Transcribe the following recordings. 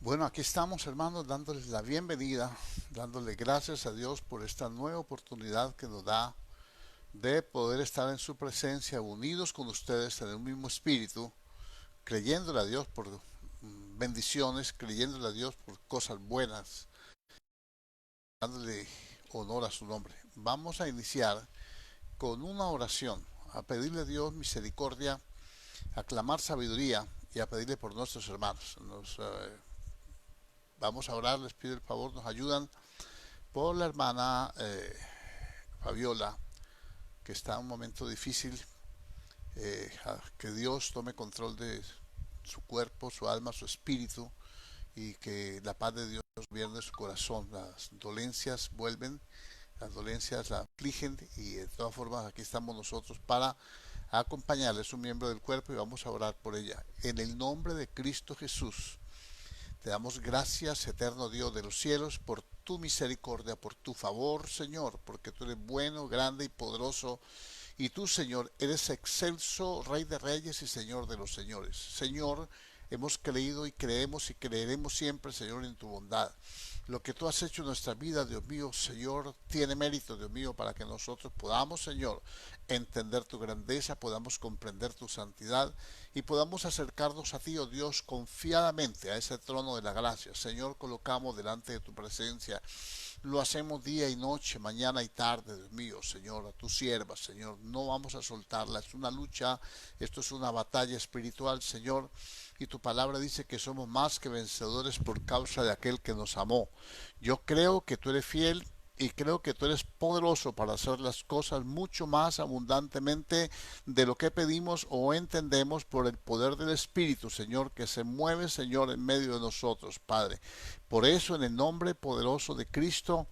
Bueno, aquí estamos, hermanos, dándoles la bienvenida, dándole gracias a Dios por esta nueva oportunidad que nos da de poder estar en su presencia, unidos con ustedes en el mismo espíritu, creyéndole a Dios por bendiciones, creyéndole a Dios por cosas buenas, dándole honor a su nombre. Vamos a iniciar con una oración, a pedirle a Dios misericordia, a clamar sabiduría y a pedirle por nuestros hermanos. Vamos a orar, les pido el favor, nos ayudan por la hermana Fabiola, que está en un momento difícil, que Dios tome control de su cuerpo, su alma, su espíritu, y que la paz de Dios gobierne su corazón. Las dolencias vuelven, las dolencias la afligen, y de todas formas aquí estamos nosotros para acompañarle, es un miembro del cuerpo, y vamos a orar por ella. En el nombre de Cristo Jesús, te damos gracias, eterno Dios de los cielos, por tu misericordia, por tu favor, Señor, porque tú eres bueno, grande y poderoso. Y tú, Señor, eres excelso, Rey de reyes y Señor de los señores. Señor, hemos creído y creemos y creeremos siempre, Señor, en tu bondad. Lo que tú has hecho en nuestra vida, Dios mío, Señor, tiene mérito, Dios mío, para que nosotros podamos, Señor, entender tu grandeza, podamos comprender tu santidad y podamos acercarnos a ti, oh Dios, confiadamente a ese trono de la gracia. Señor, colocamos delante de tu presencia, lo hacemos día y noche, mañana y tarde, Dios mío, Señor, a tu sierva, Señor, no vamos a soltarla, es una lucha, esto es una batalla espiritual, Señor, y tu palabra dice que somos más que vencedores por causa de aquel que nos amó. Yo creo que tú eres fiel y creo que tú eres poderoso para hacer las cosas mucho más abundantemente de lo que pedimos o entendemos por el poder del Espíritu, Señor, que se mueve, Señor, en medio de nosotros, Padre. Por eso, en el nombre poderoso de Cristo,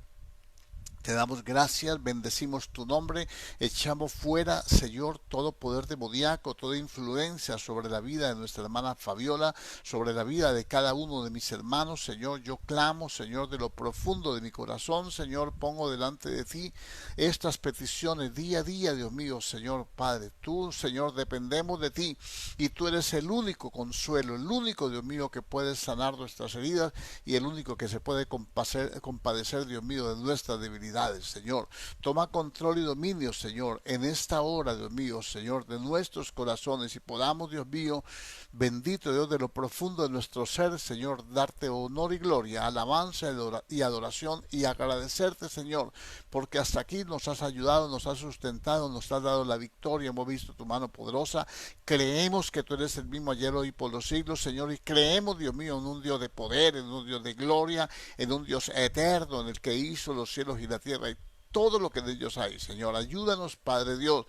te damos gracias, bendecimos tu nombre, echamos fuera, Señor, todo poder demoníaco, toda influencia sobre la vida de nuestra hermana Fabiola, sobre la vida de cada uno de mis hermanos, Señor. Yo clamo, Señor, de lo profundo de mi corazón, Señor, pongo delante de ti estas peticiones día a día, Dios mío, Señor Padre. Tú, Señor, dependemos de ti y tú eres el único consuelo, el único, Dios mío, que puede sanar nuestras heridas y el único que se puede compadecer, Dios mío, de nuestras debilidades. Señor. Toma control y dominio, Señor, en esta hora, Dios mío, Señor, de nuestros corazones y podamos, Dios mío, bendito Dios, de lo profundo de nuestro ser, Señor, darte honor y gloria, alabanza y adoración y agradecerte, Señor, porque hasta aquí nos has ayudado, nos has sustentado, nos has dado la victoria, hemos visto tu mano poderosa, creemos que tú eres el mismo ayer, hoy y por los siglos, Señor, y creemos, Dios mío, en un Dios de poder, en un Dios de gloria, en un Dios eterno, en el que hizo los cielos y la tierra y todo lo que de ellos hay, Señor. Ayúdanos, Padre Dios,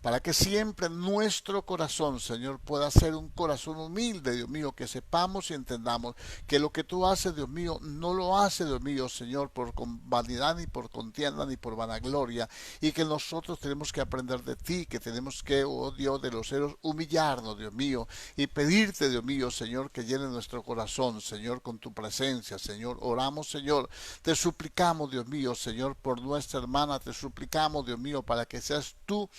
para que siempre nuestro corazón, Señor, pueda ser un corazón humilde, Dios mío, que sepamos y entendamos que lo que tú haces, Dios mío, no lo hace, Dios mío, Señor, por vanidad, ni por contienda, ni por vanagloria, y que nosotros tenemos que aprender de ti, que tenemos que, oh Dios de los cielos, humillarnos, Dios mío, y pedirte, Dios mío, Señor, que llene nuestro corazón, Señor, con tu presencia, Señor. Oramos, Señor, te suplicamos, Dios mío, Señor, por nuestra hermana, te suplicamos, Dios mío, para que seas tú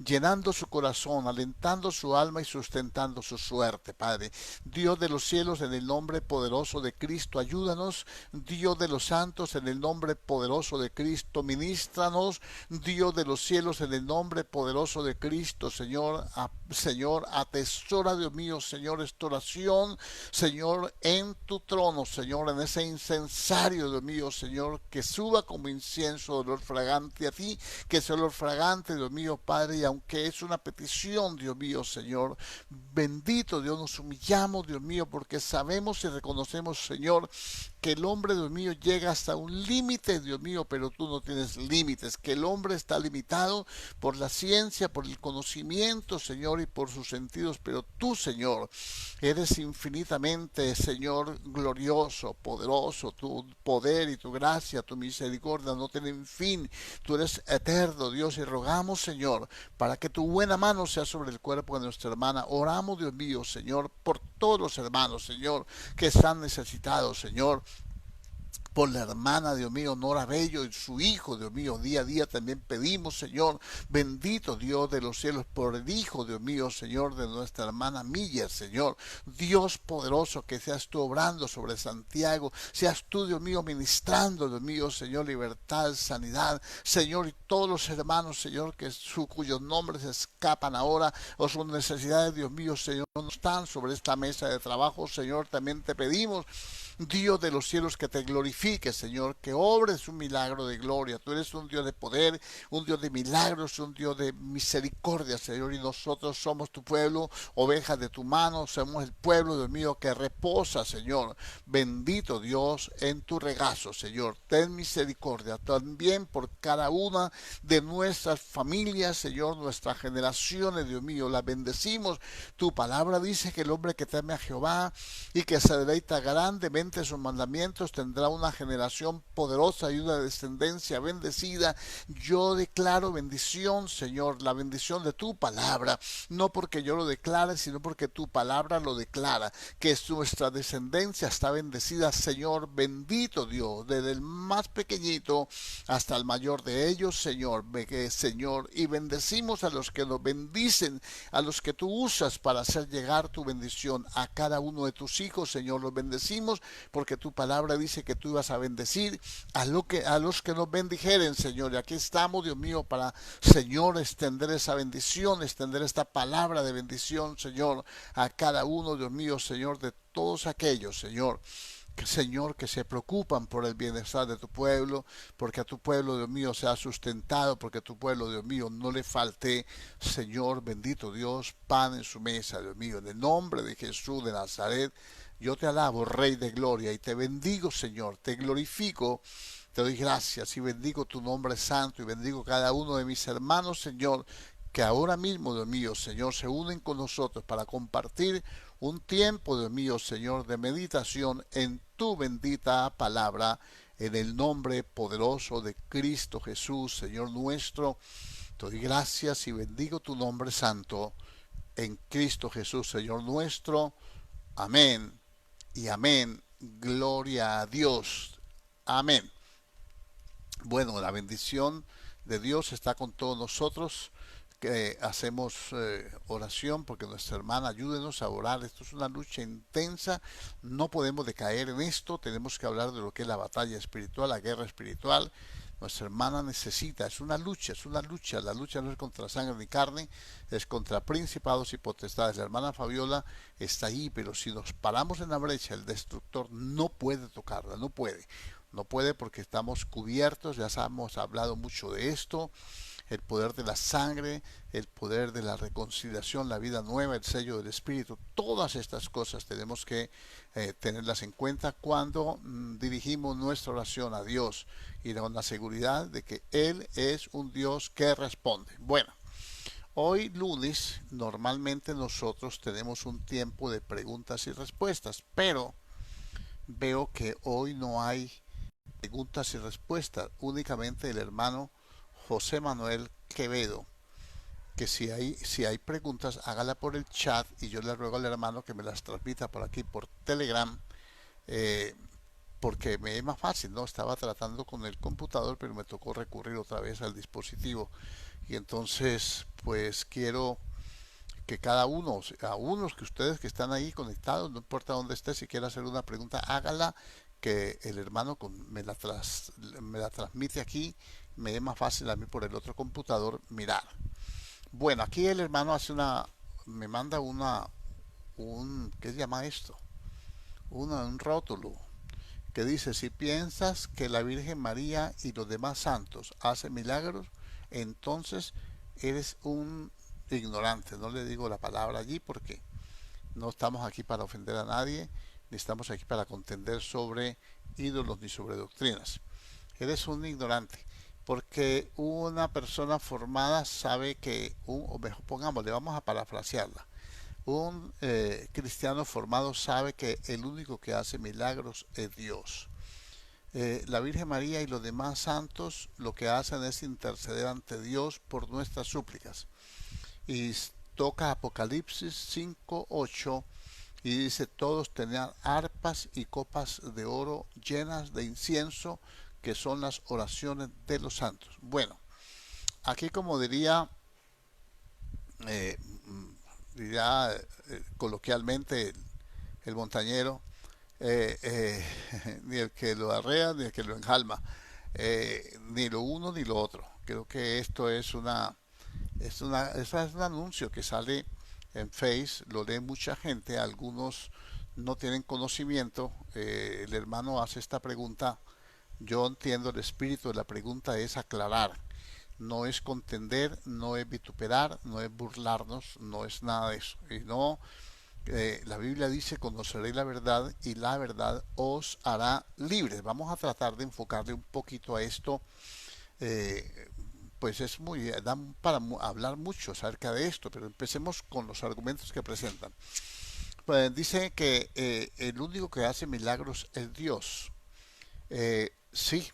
llenando su corazón, alentando su alma y sustentando su suerte, Padre. Dios de los cielos, en el nombre poderoso de Cristo, ayúdanos. Dios de los santos, en el nombre poderoso de Cristo, ministranos. Dios de los cielos, en el nombre poderoso de Cristo, Señor, Señor, atesora, Dios mío, Señor, esta oración, Señor, en tu trono, Señor, en ese incensario, Dios mío, Señor, que suba como incienso, olor fragante a ti, que ese olor fragante, Dios mío, Padre, y aunque es una petición, Dios mío, Señor, bendito Dios, nos humillamos, Dios mío, porque sabemos y reconocemos, Señor, que el hombre, Dios mío, llega hasta un límite, Dios mío, pero tú no tienes límites, que el hombre está limitado por la ciencia, por el conocimiento, Señor, y por sus sentidos, pero tú, Señor, eres infinitamente, Señor, glorioso, poderoso, tu poder y tu gracia, tu misericordia no tienen fin, tú eres eterno, Dios, y rogamos, Señor, para que tu buena mano sea sobre el cuerpo de nuestra hermana. Oramos, Dios mío, Señor, por todos los hermanos, Señor, que están necesitados, Señor, por la hermana, Dios mío, Nora Bello y su hijo, Dios mío, día a día también pedimos, Señor, bendito Dios de los cielos, por el hijo, Dios mío, Señor, de nuestra hermana Miller, Señor, Dios poderoso, que seas tú obrando sobre Santiago, seas tú, Dios mío, ministrando, Dios mío, Señor, libertad, sanidad, Señor, y todos los hermanos, Señor, cuyos nombres escapan ahora, o sus necesidades, Dios mío, Señor, no están sobre esta mesa de trabajo, Señor, también te pedimos, Dios de los cielos, que te glorifique, Señor, que obres un milagro de gloria. Tú eres un Dios de poder, un Dios de milagros, un Dios de misericordia, Señor, y nosotros somos tu pueblo, ovejas de tu mano, somos el pueblo, Dios mío, que reposa, Señor. Bendito Dios, en tu regazo, Señor. Ten misericordia también por cada una de nuestras familias, Señor, nuestras generaciones, Dios mío, las bendecimos. Tu palabra dice que el hombre que teme a Jehová y que se deleita grandemente sus mandamientos tendrá una generación poderosa y una descendencia bendecida. Yo declaro bendición, Señor, la bendición de tu palabra, no porque yo lo declare, sino porque tu palabra lo declara, que nuestra descendencia está bendecida, Señor, bendito Dios, desde el más pequeñito hasta el mayor de ellos, Señor, Señor, y bendecimos a los que nos bendicen, a los que tú usas para hacer llegar tu bendición a cada uno de tus hijos, Señor, los bendecimos porque tu palabra dice que tú ibas a bendecir a los que nos bendijeren, Señor. Y aquí estamos, Dios mío, para, Señor, extender esa bendición, extender esta palabra de bendición, Señor, a cada uno, Dios mío, Señor, de todos aquellos, Señor, Señor, que se preocupan por el bienestar de tu pueblo, porque a tu pueblo, Dios mío, sea sustentado, porque a tu pueblo, Dios mío, no le falte, Señor, bendito Dios, pan en su mesa, Dios mío, en el nombre de Jesús de Nazaret. Yo te alabo, Rey de Gloria, y te bendigo, Señor, te glorifico, te doy gracias y bendigo tu nombre santo y bendigo cada uno de mis hermanos, Señor, que ahora mismo, Dios mío, Señor, se unen con nosotros para compartir un tiempo, Dios mío, Señor, de meditación en tu bendita palabra, en el nombre poderoso de Cristo Jesús, Señor nuestro. Te doy gracias y bendigo tu nombre santo en Cristo Jesús, Señor nuestro. Amén y amén. Gloria a Dios. Amén. Bueno, la bendición de Dios está con todos nosotros, que hacemos oración porque nuestra hermana ayúdenos a orar. Esto es una lucha intensa, no podemos decaer en esto, tenemos que hablar de lo que es la batalla espiritual, la guerra espiritual. Nuestra hermana necesita, es una lucha, la lucha no es contra sangre ni carne, es contra principados y potestades. La hermana Fabiola está ahí, pero si nos paramos en la brecha, el destructor no puede tocarla, no puede porque estamos cubiertos, ya hemos hablado mucho de esto, el poder de la sangre, el poder de la reconciliación, la vida nueva, el sello del Espíritu, todas estas cosas tenemos que tenerlas en cuenta cuando dirigimos nuestra oración a Dios y con la seguridad de que Él es un Dios que responde. Bueno, hoy lunes normalmente nosotros tenemos un tiempo de preguntas y respuestas, pero veo que hoy no hay preguntas y respuestas, únicamente el hermano José Manuel Quevedo, que si hay preguntas, hágala por el chat y yo le ruego al hermano que me las transmita por aquí, por Telegram, eh, porque me es más fácil, ¿no? Estaba tratando con el computador, pero me tocó recurrir otra vez al dispositivo. Y entonces, pues quiero que cada uno, a unos que ustedes que están ahí conectados, no importa dónde esté, si quiere hacer una pregunta, hágala, que el hermano me la transmite aquí, me es más fácil a mí por el otro computador mirar. Bueno, aquí el hermano me manda ¿qué se llama esto? Un rótulo que dice, si piensas que la Virgen María y los demás santos hacen milagros, entonces eres un ignorante. No le digo la palabra allí porque no estamos aquí para ofender a nadie, ni estamos aquí para contender sobre ídolos ni sobre doctrinas. Eres un ignorante, porque una persona formada sabe que, o mejor pongámosle, vamos a parafrasearla, un cristiano formado sabe que el único que hace milagros es Dios. La Virgen María y los demás santos lo que hacen es interceder ante Dios por nuestras súplicas. Y toca Apocalipsis 5:8 Y dice, todos tenían arpas y copas de oro llenas de incienso, que son las oraciones de los santos. Bueno, aquí como eh, diría coloquialmente el montañero, ni el que lo arrea ni el que lo enjalma, ni lo uno ni lo otro. Creo que esto es un anuncio que sale en Face, lo lee mucha gente, algunos no tienen conocimiento. El hermano hace esta pregunta. Yo entiendo el espíritu de la pregunta es aclarar, no es contender, no es vituperar, no es burlarnos, no es nada de eso. Y no, la Biblia dice, conoceréis la verdad y la verdad os hará libres. Vamos a tratar de enfocarle un poquito a esto. eh, pues es muy, da para hablar mucho acerca de esto, pero empecemos con los argumentos que presentan. Pues dice que el único que hace milagros es Dios. Sí,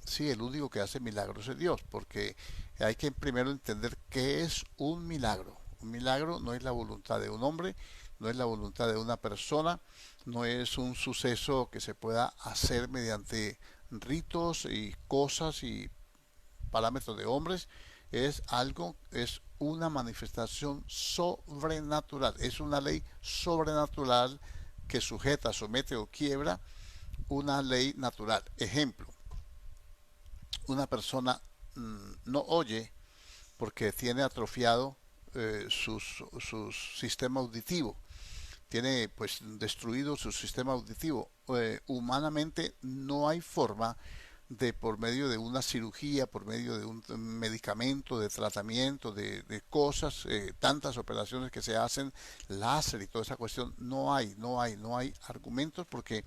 sí, el único que hace milagros es Dios, porque hay que primero entender qué es un milagro. Un milagro no es la voluntad de un hombre, no es la voluntad de una persona, no es un suceso que se pueda hacer mediante ritos y cosas y parámetros de hombres, es algo, es una manifestación sobrenatural, es una ley sobrenatural que sujeta, somete o quiebra una ley natural. Ejemplo, una persona no oye porque tiene atrofiado su sistema auditivo, tiene pues destruido su sistema auditivo. Humanamente no hay forma de por medio de una cirugía, por medio de un medicamento, de tratamiento, de cosas, tantas operaciones que se hacen, láser y toda esa cuestión, no hay argumentos porque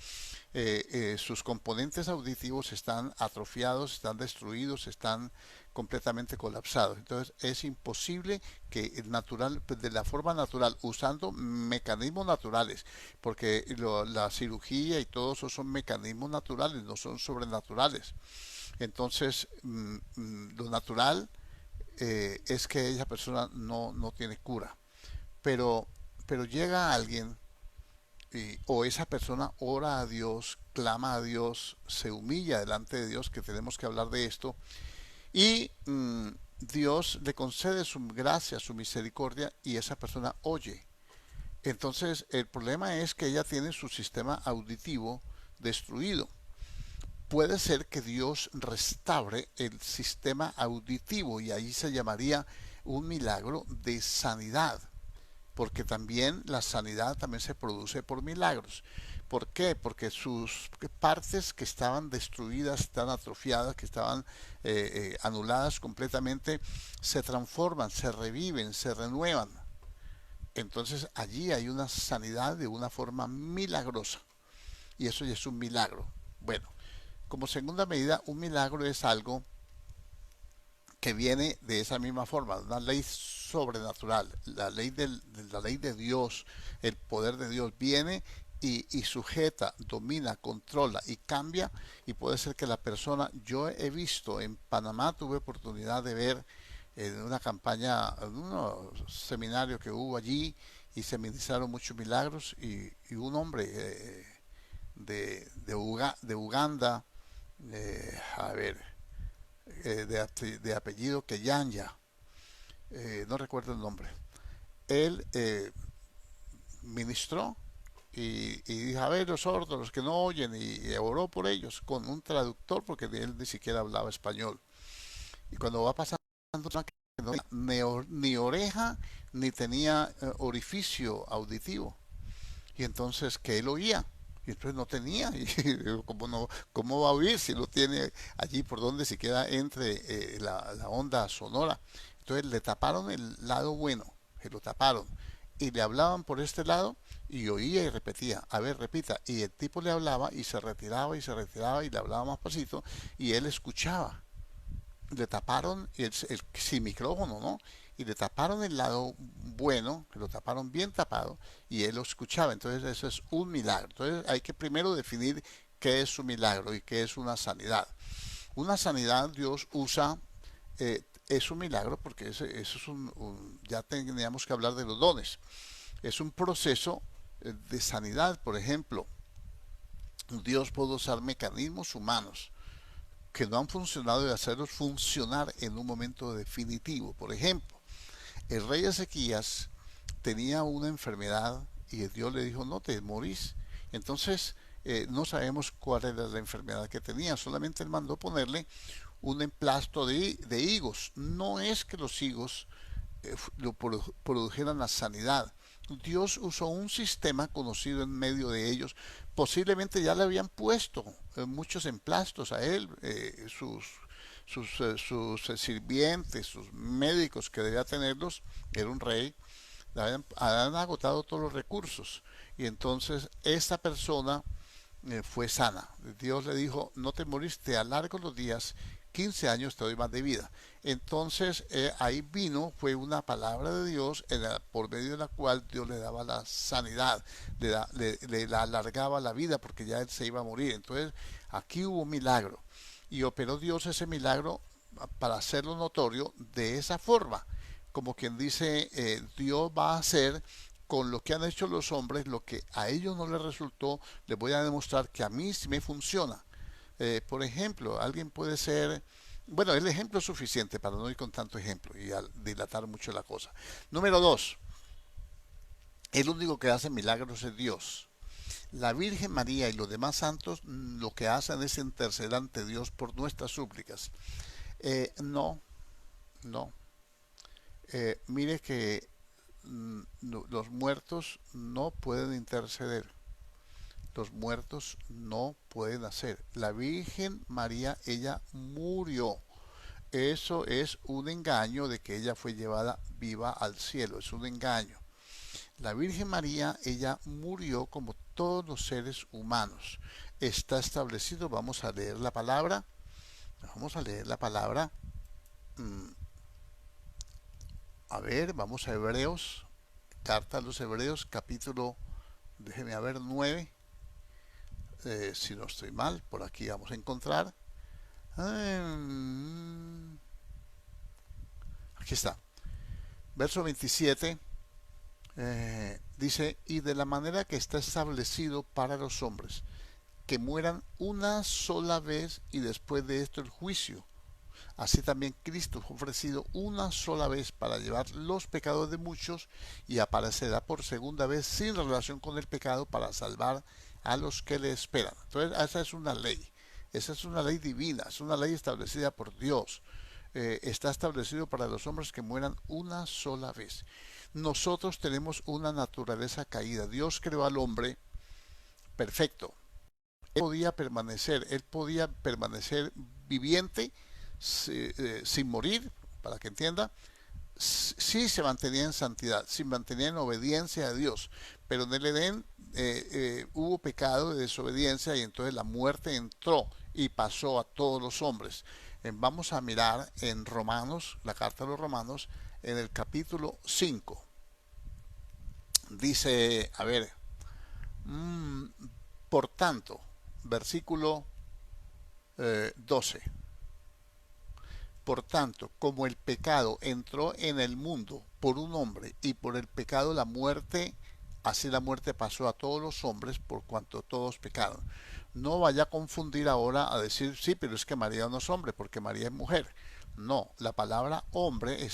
sus componentes auditivos están atrofiados, están destruidos, están completamente colapsados. Entonces es imposible que el natural, pues, de la forma natural, usando mecanismos naturales, porque la cirugía y todo eso son mecanismos naturales, no son sobrenaturales. Entonces, lo natural es que esa persona no tiene cura. Pero, pero llega alguien o esa persona ora a Dios, clama a Dios, se humilla delante de Dios, que tenemos que hablar de esto, y Dios le concede su gracia, su misericordia, y esa persona oye. Entonces, el problema es que ella tiene su sistema auditivo destruido. Puede ser que Dios restaure el sistema auditivo y ahí se llamaría un milagro de sanidad, porque también la sanidad también se produce por milagros. ¿Por qué? Porque sus partes que estaban destruidas, están atrofiadas, que estaban anuladas completamente, se transforman, se reviven, se renuevan. Entonces allí hay una sanidad de una forma milagrosa. Y eso ya es un milagro. Bueno, como segunda medida, un milagro es algo que viene de esa misma forma, una ley sobrenatural, la ley de Dios, el poder de Dios viene y sujeta, domina, controla y cambia, y puede ser que la persona, yo he visto en Panamá, tuve oportunidad de ver en una campaña, en un seminario que hubo allí y se ministraron muchos milagros y un hombre de Uganda, a ver, de apellido Keyanya, no recuerdo el nombre. Él ministró y dijo, a ver, los sordos, los que no oyen, y oró por ellos con un traductor porque él ni siquiera hablaba español. Y cuando va pasando, no ni oreja ni tenía orificio auditivo. Y entonces, que él oía. Y entonces no tenía. Y ¿cómo, no, cómo va a oír si no tiene allí por donde siquiera entre la onda sonora? Entonces le taparon el lado bueno, se lo taparon. Y le hablaban por este lado y oía y repetía, a ver, repita. Y el tipo le hablaba y se retiraba y le hablaba más pasito y él escuchaba. Le taparon sin micrófono, ¿no? Y le taparon el lado bueno, que lo taparon bien tapado, y él lo escuchaba. Entonces eso es un milagro. Entonces hay que primero definir qué es un milagro y qué es una sanidad. Una sanidad Dios usa, es un milagro porque eso es ya teníamos que hablar de los dones. Es un proceso de sanidad, por ejemplo. Dios puede usar mecanismos humanos que no han funcionado y hacerlos funcionar en un momento definitivo. Por ejemplo, el rey Ezequías tenía una enfermedad y Dios le dijo, no te morís. Entonces, no sabemos cuál era la enfermedad que tenía, solamente él mandó ponerle un emplasto de higos. No es que los higos lo produjeran la sanidad. Dios usó un sistema conocido en medio de ellos. Posiblemente ya le habían puesto muchos emplastos a él, sus sirvientes, sus médicos que debía tenerlos, era un rey, habían agotado todos los recursos. Y entonces esta persona fue sana. Dios le dijo, no te morís, te alargo los días, 15 años te doy más de vida. Entonces ahí vino, fue una palabra de Dios por medio de la cual Dios le daba la sanidad, le alargaba la vida porque ya él se iba a morir. Entonces aquí hubo un milagro y operó Dios ese milagro para hacerlo notorio de esa forma. Como quien dice, Dios va a hacer con lo que han hecho los hombres, lo que a ellos no les resultó, les voy a demostrar que a mí sí me funciona. Por ejemplo, alguien puede ser, bueno, el ejemplo es suficiente para no ir con tanto ejemplo y dilatar mucho la cosa. Número dos, el único que hace milagros es Dios. La Virgen María y los demás santos lo que hacen es interceder ante Dios por nuestras súplicas. No, no. Mire que no, los muertos no pueden interceder. Los muertos no pueden hacer. La Virgen María, ella murió. Eso es un engaño de que ella fue llevada viva al cielo. Es un engaño. La Virgen María, ella murió como todos los seres humanos. Está establecido, vamos a leer la palabra. Vamos a leer la palabra. A ver, vamos a Hebreos. Carta a los Hebreos, capítulo, déjeme a ver, 9. Si no estoy mal, por aquí vamos a encontrar. Aquí está. Verso 27 dice, y de la manera que está establecido para los hombres, que mueran una sola vez y después de esto el juicio. Así también Cristo fue ofrecido una sola vez para llevar los pecados de muchos y aparecerá por segunda vez sin relación con el pecado para salvar a los que le esperan. Entonces, esa es una ley. Esa es una ley divina, es una ley establecida por Dios. Está establecido para los hombres que mueran una sola vez. Nosotros tenemos una naturaleza caída. Dios creó al hombre perfecto. Él podía permanecer viviente sin morir, para que entienda, sí se mantenía en santidad, se mantenía en obediencia a Dios, pero en el Edén hubo pecado de desobediencia y entonces la muerte entró y pasó a todos los hombres. Vamos a mirar en Romanos, la carta de los Romanos, en el capítulo 5. Dice, a ver, por tanto, versículo 12. Por tanto, como el pecado entró en el mundo por un hombre y por el pecado la muerte, así la muerte pasó a todos los hombres por cuanto todos pecaron. No vaya a confundir ahora a decir, sí, pero es que María no es hombre porque María es mujer. No, la palabra hombre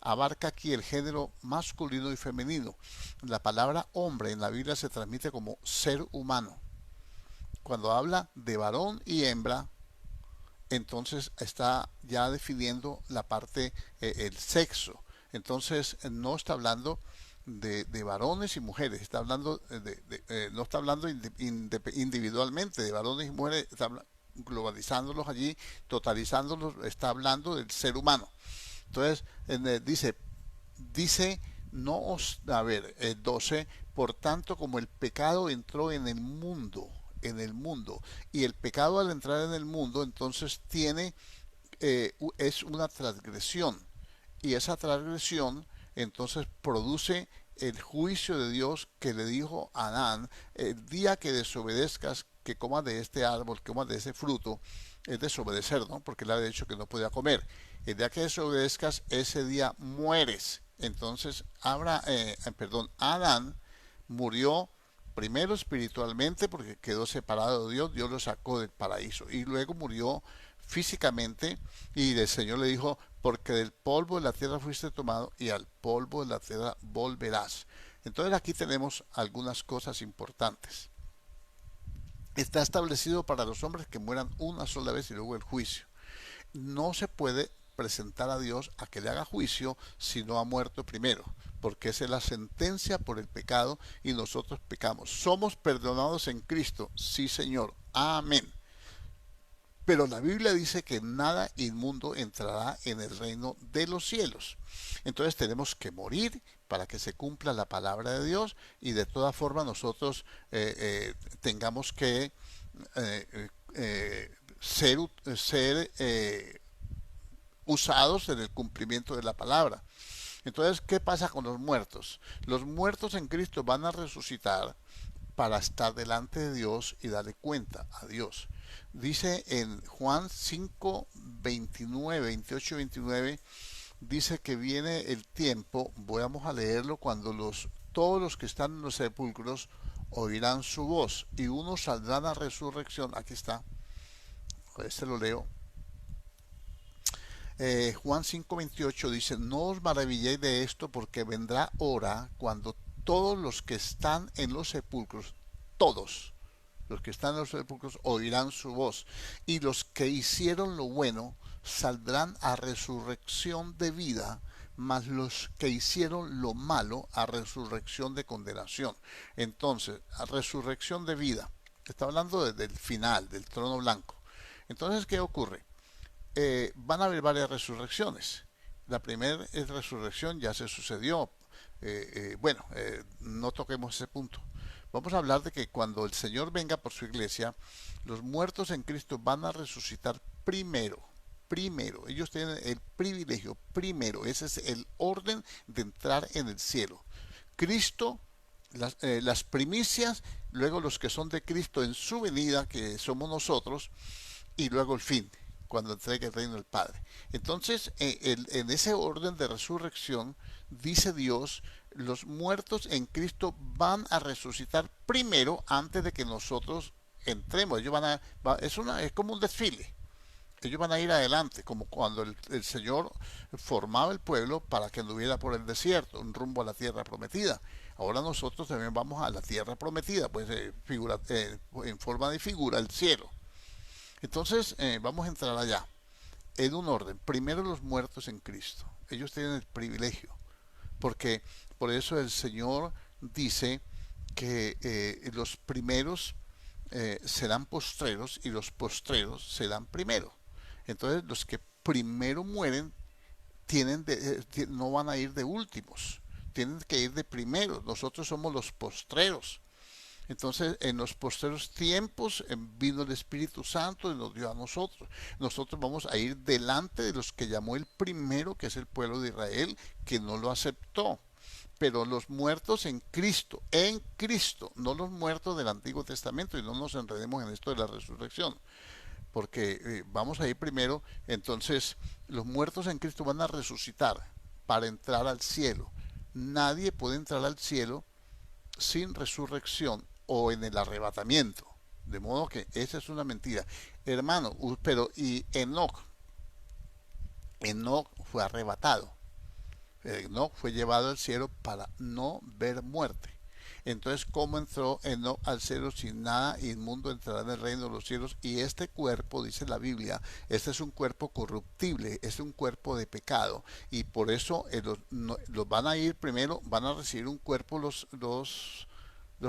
abarca aquí el género masculino y femenino. La palabra hombre en la Biblia se transmite como ser humano. Cuando habla de varón y hembra, entonces está ya definiendo la parte, el sexo. Entonces no está hablando de varones y mujeres, está hablando no está hablando individualmente de varones y mujeres, está globalizándolos allí, totalizándolos, está hablando del ser humano. Entonces dice no os, a ver, 12, por tanto como el pecado entró en el mundo y el pecado al entrar en el mundo entonces es una transgresión y esa transgresión entonces produce el juicio de Dios que le dijo a Adán, el día que desobedezcas, que comas de este árbol, que comas de ese fruto, es desobedecer, ¿no? Porque le había dicho que no podía comer. El día que desobedezcas, ese día mueres. Entonces, Adán Murió primero espiritualmente porque quedó separado de Dios, Dios lo sacó del paraíso, y luego murió físicamente, y el Señor le dijo, porque del polvo de la tierra fuiste tomado y al polvo de la tierra volverás. Entonces aquí tenemos algunas cosas importantes. Está establecido para los hombres que mueran una sola vez y luego el juicio. No se puede presentar a Dios a que le haga juicio si no ha muerto primero, porque esa es la sentencia por el pecado y nosotros pecamos. Somos perdonados en Cristo, sí Señor, amén. Pero la Biblia dice que nada inmundo entrará en el reino de los cielos. Entonces tenemos que morir para que se cumpla la palabra de Dios, y de toda forma nosotros tengamos que eh, ser, usados en el cumplimiento de la palabra. Entonces, ¿qué pasa con los muertos? Los muertos en Cristo van a resucitar para estar delante de Dios y darle cuenta a Dios. Dice en Juan 5, 29, 28 y 29, dice que viene el tiempo, vamos a leerlo, cuando todos los que están en los sepulcros oirán su voz y unos saldrán a resurrección. Aquí está, este lo leo. Juan 5:28 dice, no os maravilléis de esto, porque vendrá hora cuando todos los que están en los sepulcros, todos los que están en los sepulcros oirán su voz, y los que hicieron lo bueno saldrán a resurrección de vida, mas los que hicieron lo malo a resurrección de condenación. Entonces, a resurrección de vida, está hablando desde el final, del trono blanco. Entonces, ¿qué ocurre? Van a haber varias resurrecciones. La primera resurrección ya se sucedió. No toquemos ese punto. Vamos a hablar de que cuando el Señor venga por su iglesia, los muertos en Cristo van a resucitar primero. Primero, ellos tienen el privilegio primero. Ese es el orden de entrar en el cielo. Cristo, las primicias, luego los que son de Cristo en su venida, que somos nosotros, y luego el fin, cuando entregue el reino del Padre. Entonces, en ese orden de resurrección, dice Dios, los muertos en Cristo van a resucitar primero antes de que nosotros entremos. Ellos es como un desfile. Ellos van a ir adelante, como cuando el Señor formaba el pueblo para que anduviera por el desierto, un rumbo a la tierra prometida. Ahora nosotros también vamos a la tierra prometida, pues en forma de figura, el cielo. Entonces, vamos a entrar allá, en un orden. Primero los muertos en Cristo. Ellos tienen el privilegio, porque por eso el Señor dice que los primeros serán postreros y los postreros serán primeros. Entonces, los que primero mueren no van a ir de últimos, tienen que ir de primeros. Nosotros somos los postreros. Entonces, en los postreros tiempos vino el Espíritu Santo y nos dio a nosotros. Nosotros vamos a ir delante de los que llamó el primero, que es el pueblo de Israel, que no lo aceptó. Pero los muertos en Cristo, no los muertos del Antiguo Testamento, y no nos enredemos en esto de la resurrección, porque vamos a ir primero. Entonces, los muertos en Cristo van a resucitar para entrar al cielo. Nadie puede entrar al cielo sin resurrección o en el arrebatamiento. De modo que esa es una mentira. Hermano, pero y Enoc fue arrebatado. Enoc fue llevado al cielo para no ver muerte. Entonces, ¿cómo entró Enoc al cielo? Sin nada inmundo entrará en el reino de los cielos. Y este cuerpo, dice la Biblia, este es un cuerpo corruptible, es un cuerpo de pecado. Y por eso los van a ir primero, van a recibir un cuerpo los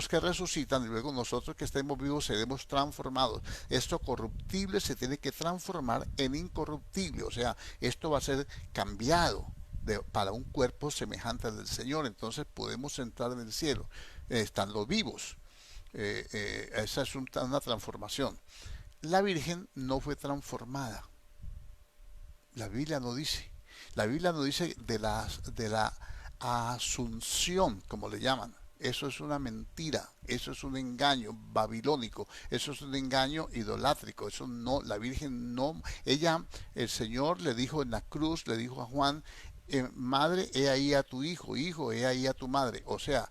que resucitan, y luego nosotros que estemos vivos seremos transformados. Esto corruptible se tiene que transformar en incorruptible, o sea, esto va a ser cambiado para un cuerpo semejante al del Señor. Entonces podemos entrar en el cielo estando vivos. Esa es una transformación. La Virgen no fue transformada. La Biblia no dice. La Biblia no dice de la asunción, como le llaman. Eso es una mentira, eso es un engaño babilónico, eso es un engaño idolátrico. Eso no, la Virgen no, el Señor le dijo en la cruz, le dijo a Juan, madre, he ahí a tu hijo, hijo, he ahí a tu madre. O sea,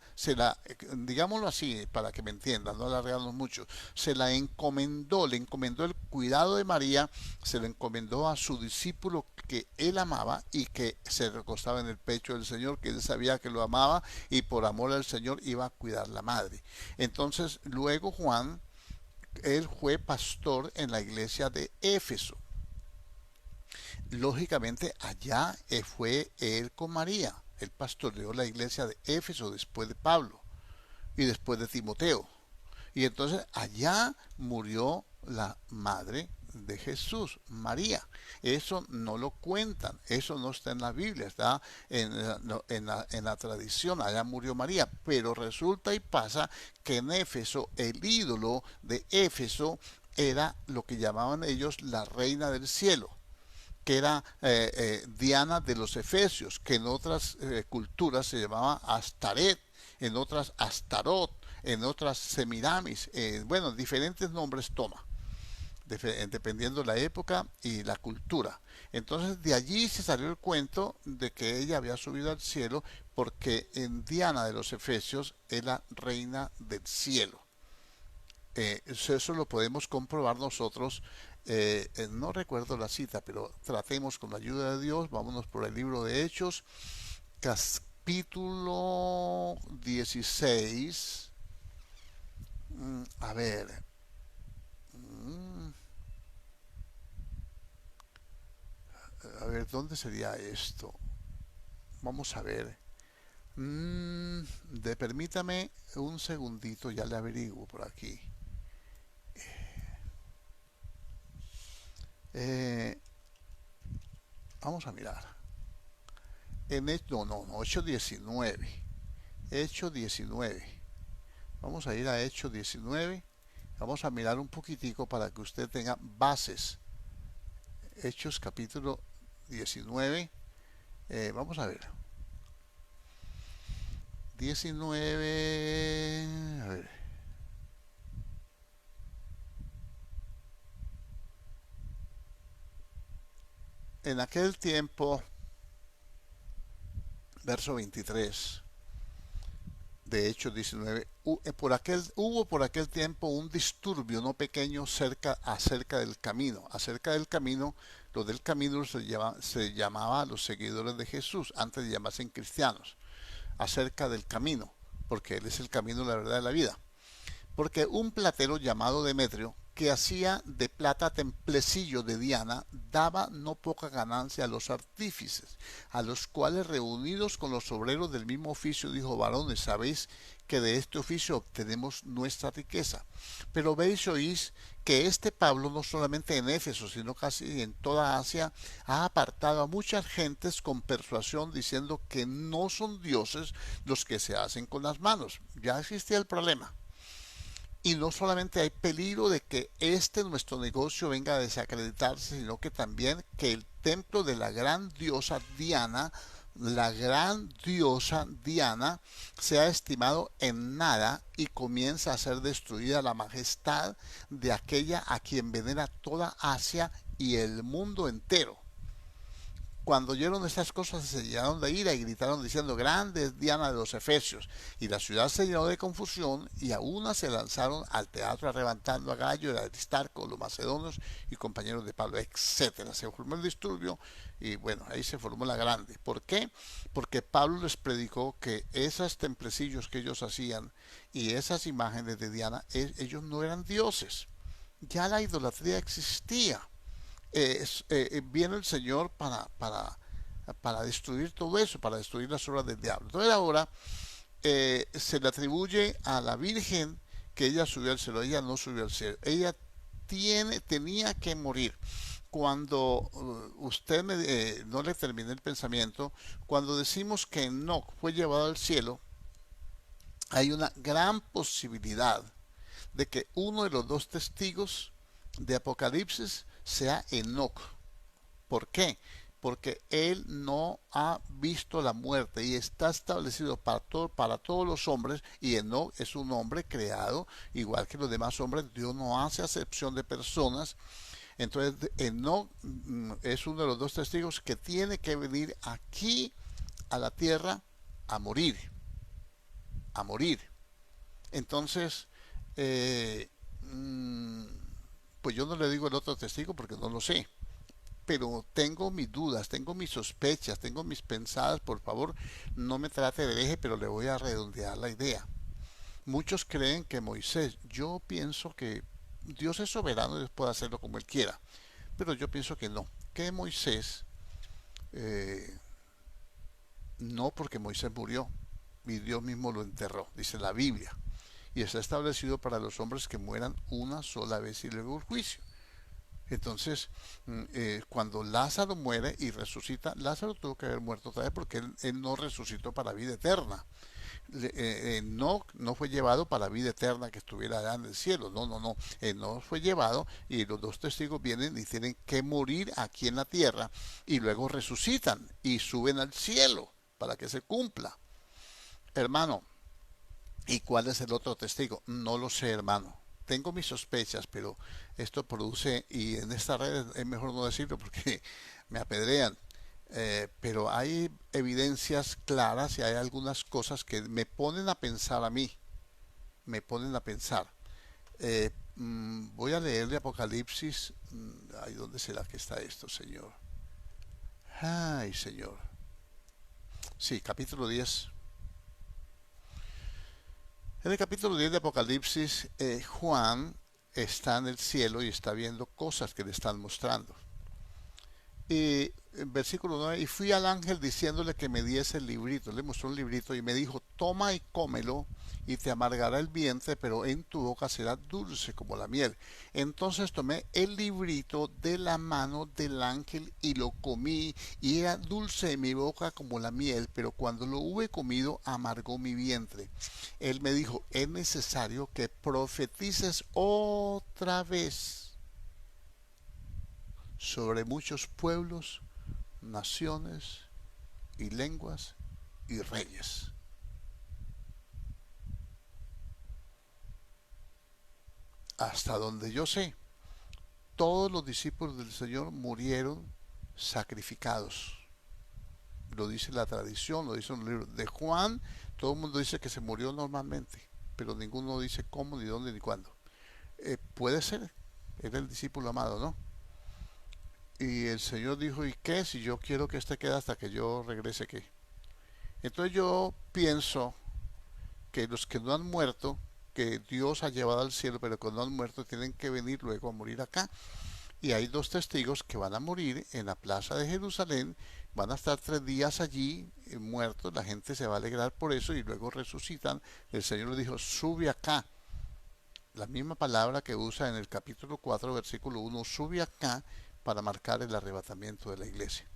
digámoslo así, para que me entiendan, no alargamos mucho, se la encomendó, le encomendó el cuidado de María, se lo encomendó a su discípulo que él amaba y que se recostaba en el pecho del Señor, que él sabía que lo amaba y por amor al Señor iba a cuidar la madre. Entonces, luego Juan, él fue pastor en la iglesia de Éfeso. Lógicamente allá fue él con María. Él pastoreó la iglesia de Éfeso después de Pablo y después de Timoteo. Y entonces allá murió la madre de Jesús, María. Eso no lo cuentan, eso no está en la Biblia, está en la tradición, allá murió María. Pero resulta y pasa que en Éfeso, el ídolo de Éfeso era lo que llamaban ellos la reina del cielo, que era Diana de los Efesios, que en otras culturas se llamaba Astaret, en otras Astarot, en otras Semiramis, bueno, diferentes nombres toma, dependiendo de la época y la cultura. Entonces de allí se salió el cuento de que ella había subido al cielo porque en Diana de los Efesios es la reina del cielo. Eso lo podemos comprobar nosotros. No recuerdo la cita, pero tratemos con la ayuda de Dios. Vámonos por el libro de Hechos, capítulo 16. A ver. mm, a ver, ¿dónde sería esto? Vamos a ver. Permítame un segundito, ya le averiguo por aquí. Eh, vamos a mirar. No, Hechos 19. Hechos 19. Vamos a ir a Hechos 19. Vamos a mirar un poquitico para que usted tenga bases. Hechos capítulo 19. Vamos a ver. 19. A ver. En aquel tiempo, verso 23 de Hechos 19, hubo por aquel tiempo un disturbio no pequeño acerca del camino. Acerca del camino, lo del camino se llamaba a los seguidores de Jesús, antes de llamarse cristianos. Acerca del camino, porque Él es el camino, la verdad y la vida. Porque un platero llamado Demetrio, que hacía de plata templecillos de Diana, daba no poca ganancia a los artífices, a los cuales reunidos con los obreros del mismo oficio dijo: varones, sabéis que de este oficio obtenemos nuestra riqueza. Pero veis y oís que este Pablo no solamente en Éfeso, sino casi en toda Asia, ha apartado a muchas gentes con persuasión, diciendo que no son dioses los que se hacen con las manos. Ya existía el problema. Y no solamente hay peligro de que nuestro negocio venga a desacreditarse, sino que también que el templo de la gran diosa Diana, sea estimado en nada y comienza a ser destruida la majestad de aquella a quien venera toda Asia y el mundo entero. Cuando oyeron estas cosas se llenaron de ira y gritaron diciendo: grande es Diana de los Efesios. Y la ciudad se llenó de confusión, y a una se lanzaron al teatro arrebatando a Gallo, a Aristarco, los macedonios y compañeros de Pablo, etcétera. Se formó el disturbio y bueno, ahí se formó la grande. ¿Por qué? Porque Pablo les predicó que esos templecillos que ellos hacían y esas imágenes de Diana, ellos no eran dioses. Ya la idolatría existía. Viene el Señor para destruir todo eso, para destruir las obras del diablo. Entonces ahora se le atribuye a la Virgen que ella subió al cielo. Ella no subió al cielo. Ella tenía que morir. Cuando no le terminé el pensamiento, cuando decimos que Enoc fue llevado al cielo, hay una gran posibilidad de que uno de los dos testigos de Apocalipsis sea Enoc. ¿Por qué? Porque él no ha visto la muerte y está establecido para todos los hombres, y Enoc es un hombre creado igual que los demás hombres. Dios no hace acepción de personas. Entonces, Enoc es uno de los dos testigos que tiene que venir aquí a la tierra a morir, a morir. Entonces, eh, mm, pues yo no le digo el otro testigo porque no lo sé, pero tengo mis dudas, tengo mis sospechas, tengo mis pensadas. Por favor, no me trate de hereje, pero le voy a redondear la idea. Muchos creen que Moisés, yo pienso que Dios es soberano y puede hacerlo como él quiera, pero yo pienso que no, que Moisés, eh, no, porque Moisés murió y Dios mismo lo enterró, dice la Biblia, y está establecido para los hombres que mueran una sola vez y luego el juicio. Entonces, cuando Lázaro muere y resucita, Lázaro tuvo que haber muerto otra vez porque él no resucitó para vida eterna. No fue llevado para vida eterna que estuviera allá en el cielo. No, no, no. No fue llevado y los dos testigos vienen y tienen que morir aquí en la tierra y luego resucitan y suben al cielo para que se cumpla. Hermano, ¿y cuál es el otro testigo? No lo sé, hermano. Tengo mis sospechas, pero esto produce, y en esta red es mejor no decirlo porque me apedrean. Pero hay evidencias claras y hay algunas cosas que me ponen a pensar a mí, me ponen a pensar. Voy a leer de Apocalipsis. Ay, ¿dónde será que está esto, Señor? Ay, Señor. Sí, capítulo 10. En el capítulo 10 de Apocalipsis, Juan está en el cielo y está viendo cosas que le están mostrando. Y en versículo 9, y fui al ángel diciéndole que me diese el librito. Le mostró un librito y me dijo, toma y cómelo y te amargará el vientre, pero en tu boca será dulce como la miel. Entonces tomé el librito de la mano del ángel y lo comí, y era dulce en mi boca como la miel, pero cuando lo hube comido amargó mi vientre. Él me dijo, es necesario que profetices otra vez sobre muchos pueblos, naciones y lenguas y reyes. Hasta donde yo sé, todos los discípulos del Señor murieron sacrificados. Lo dice la tradición, lo dice un libro de Juan. Todo el mundo dice que se murió normalmente, pero ninguno dice cómo, ni dónde, ni cuándo. Puede ser, era el discípulo amado, ¿no? Y el Señor dijo, ¿y qué? Si yo quiero que este quede hasta que yo regrese, ¿qué? Entonces yo pienso que los que no han muerto, que Dios ha llevado al cielo, pero que no han muerto, tienen que venir luego a morir acá. Y hay dos testigos que van a morir en la plaza de Jerusalén, van a estar 3 días allí muertos, la gente se va a alegrar por eso y luego resucitan. El Señor les dijo, sube acá. La misma palabra que usa en el capítulo 4, versículo 1, sube acá para marcar el arrebatamiento de la iglesia.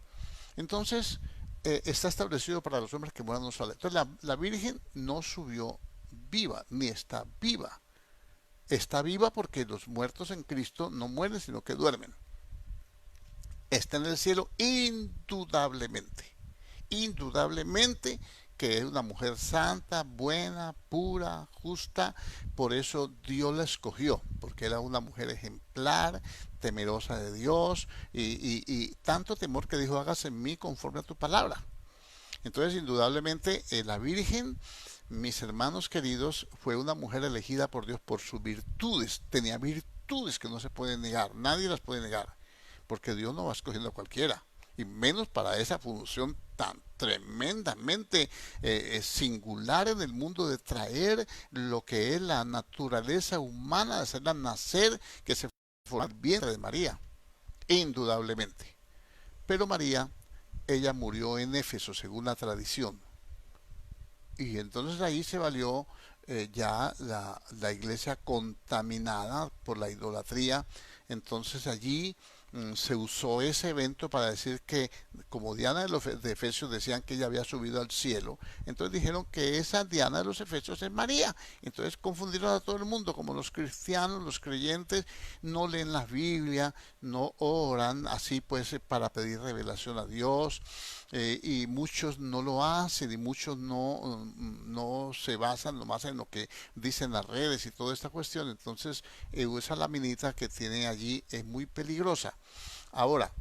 Entonces, está establecido para los hombres que mueran no sale. Entonces, la Virgen no subió viva, ni está viva. Está viva porque los muertos en Cristo no mueren, sino que duermen. Está en el cielo indudablemente. Indudablemente que es una mujer santa, buena, pura, justa. Por eso Dios la escogió, porque era una mujer ejemplar, temerosa de Dios, y tanto temor que dijo, hágase en mí conforme a tu palabra. Entonces, indudablemente, la Virgen, mis hermanos queridos, fue una mujer elegida por Dios por sus virtudes. Tenía virtudes que no se pueden negar, nadie las puede negar, porque Dios no va escogiendo a cualquiera, y menos para esa función tan tremendamente singular en el mundo de traer lo que es la naturaleza humana, de hacerla nacer, que se forma el vientre de María, indudablemente. Pero María, ella murió en Éfeso, según la tradición. Y entonces ahí se valió ya la iglesia contaminada por la idolatría. Entonces allí se usó ese evento para decir que, como Diana de los de Efesios decían que ella había subido al cielo, entonces dijeron que esa Diana de los Efesios es María. Entonces confundieron a todo el mundo, como los cristianos, los creyentes, no leen la Biblia, no oran, así pues para pedir revelación a Dios, y muchos no lo hacen y muchos no se basan nomás en lo que dicen las redes y toda esta cuestión. Entonces esa laminita que tiene allí es muy peligrosa. Ahora,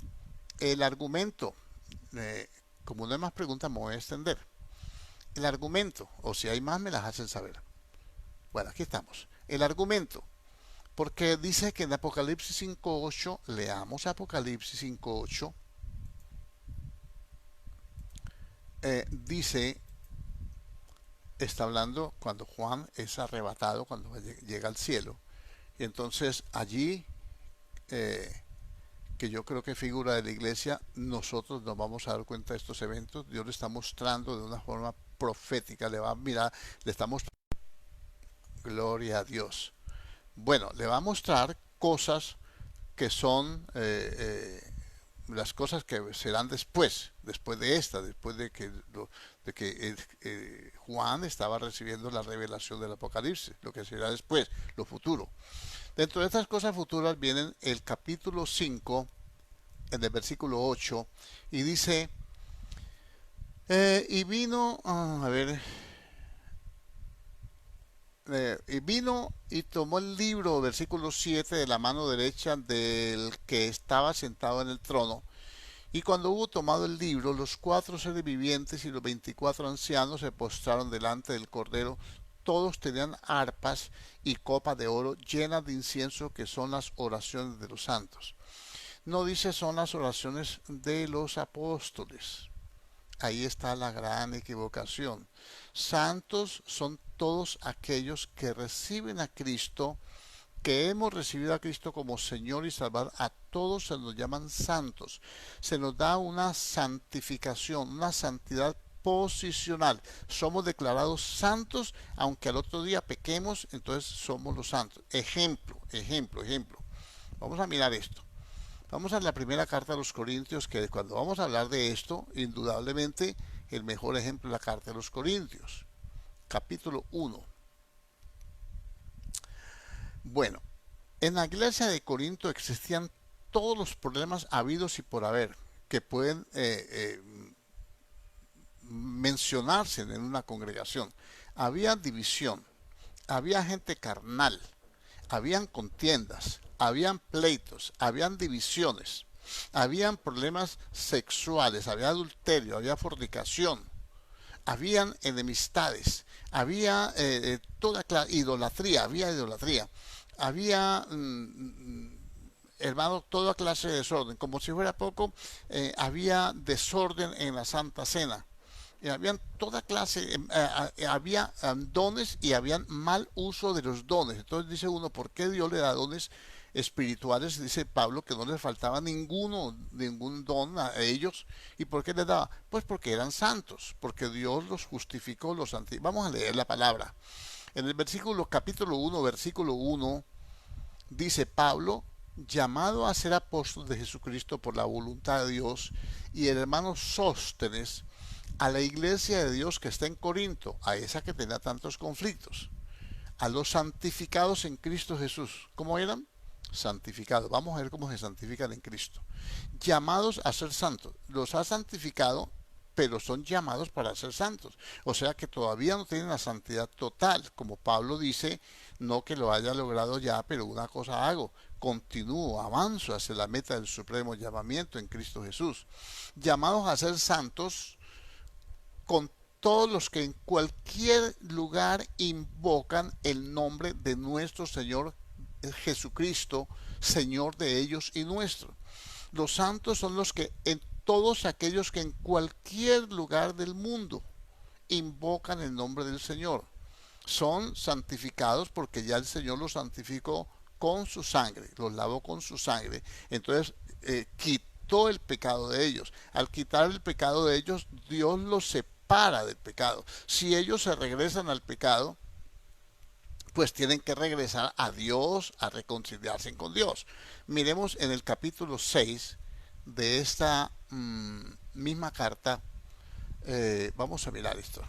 el argumento, eh, como no hay más preguntas, me voy a extender. El argumento, o si hay más, me las hacen saber. Bueno, aquí estamos. El argumento, porque dice que en Apocalipsis 5.8, leamos Apocalipsis 5.8, dice, está hablando cuando Juan es arrebatado, cuando llega al cielo. Y entonces allí, que yo creo que figura de la iglesia, nosotros nos vamos a dar cuenta de estos eventos. Dios le está mostrando de una forma profética, le va a mirar, le está mostrando, gloria a Dios. Bueno, le va a mostrar cosas que son las cosas que serán después de esta, después de que Juan estaba recibiendo la revelación del Apocalipsis, lo que será después, lo futuro. Dentro de estas cosas futuras vienen el capítulo 5, en el versículo 8, y dice, y vino, a ver, y vino y tomó el libro, versículo 7, de la mano derecha del que estaba sentado en el trono. Y cuando hubo tomado el libro, los 4 seres vivientes y los 24 ancianos se postraron delante del Cordero. Todos tenían arpas y copas de oro llenas de incienso, que son las oraciones de los santos. No dice son las oraciones de los apóstoles. Ahí está la gran equivocación. Santos son todos aquellos que reciben a Cristo, que hemos recibido a Cristo como Señor y Salvador. A todos se nos llaman santos. Se nos da una santificación, una santidad posicional. Somos declarados santos, aunque al otro día pequemos, entonces somos los santos. Ejemplo, ejemplo, ejemplo. Vamos a mirar esto. Vamos a la primera carta a los Corintios, que cuando vamos a hablar de esto, indudablemente el mejor ejemplo es la carta de los Corintios, capítulo 1. Bueno, en la iglesia de Corinto existían todos los problemas habidos y por haber que pueden mencionarse en una congregación. Había división, había gente carnal, habían contiendas, habían pleitos, habían divisiones, habían problemas sexuales, había adulterio, había fornicación, habían enemistades, había toda clase, idolatría, había hermano, toda clase de desorden. Como si fuera poco, había desorden en la Santa Cena. Habían toda clase, había dones y habían mal uso de los dones. Entonces dice uno, ¿por qué Dios le da dones espirituales? Dice Pablo que no les faltaba ningún don a ellos. ¿Y por qué les daba? Pues porque eran santos, porque Dios los justificó, los santificó. Vamos a leer la palabra. En el capítulo 1, versículo 1, dice Pablo, llamado a ser apóstol de Jesucristo por la voluntad de Dios, y el hermano Sóstenes, a la iglesia de Dios que está en Corinto, a esa que tenía tantos conflictos, a los santificados en Cristo Jesús. ¿Cómo eran? Santificados. Vamos a ver cómo se santifican en Cristo. Llamados a ser santos. Los ha santificado, pero son llamados para ser santos. O sea que todavía no tienen la santidad total. Como Pablo dice, no que lo haya logrado ya, pero una cosa hago. Continúo, avanzo hacia la meta del supremo llamamiento en Cristo Jesús. Llamados a ser santos con todos los que en cualquier lugar invocan el nombre de nuestro Señor Jesucristo, Señor de ellos y nuestro. Los santos son los que en todos aquellos que en cualquier lugar del mundo invocan el nombre del Señor. Son santificados porque ya el Señor los santificó con su sangre, los lavó con su sangre. Entonces quitó el pecado de ellos. Al quitar el pecado de ellos, Dios los separa del pecado. Si ellos se regresan al pecado, pues tienen que regresar a Dios, a reconciliarse con Dios. Miremos en el capítulo 6 de esta misma carta, vamos a mirar esto.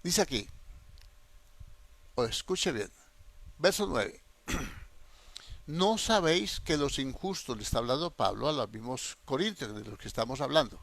Dice aquí, o escuche bien, verso 9. ¿No sabéis que los injustos, le está hablando Pablo a los mismos corintios de los que estamos hablando,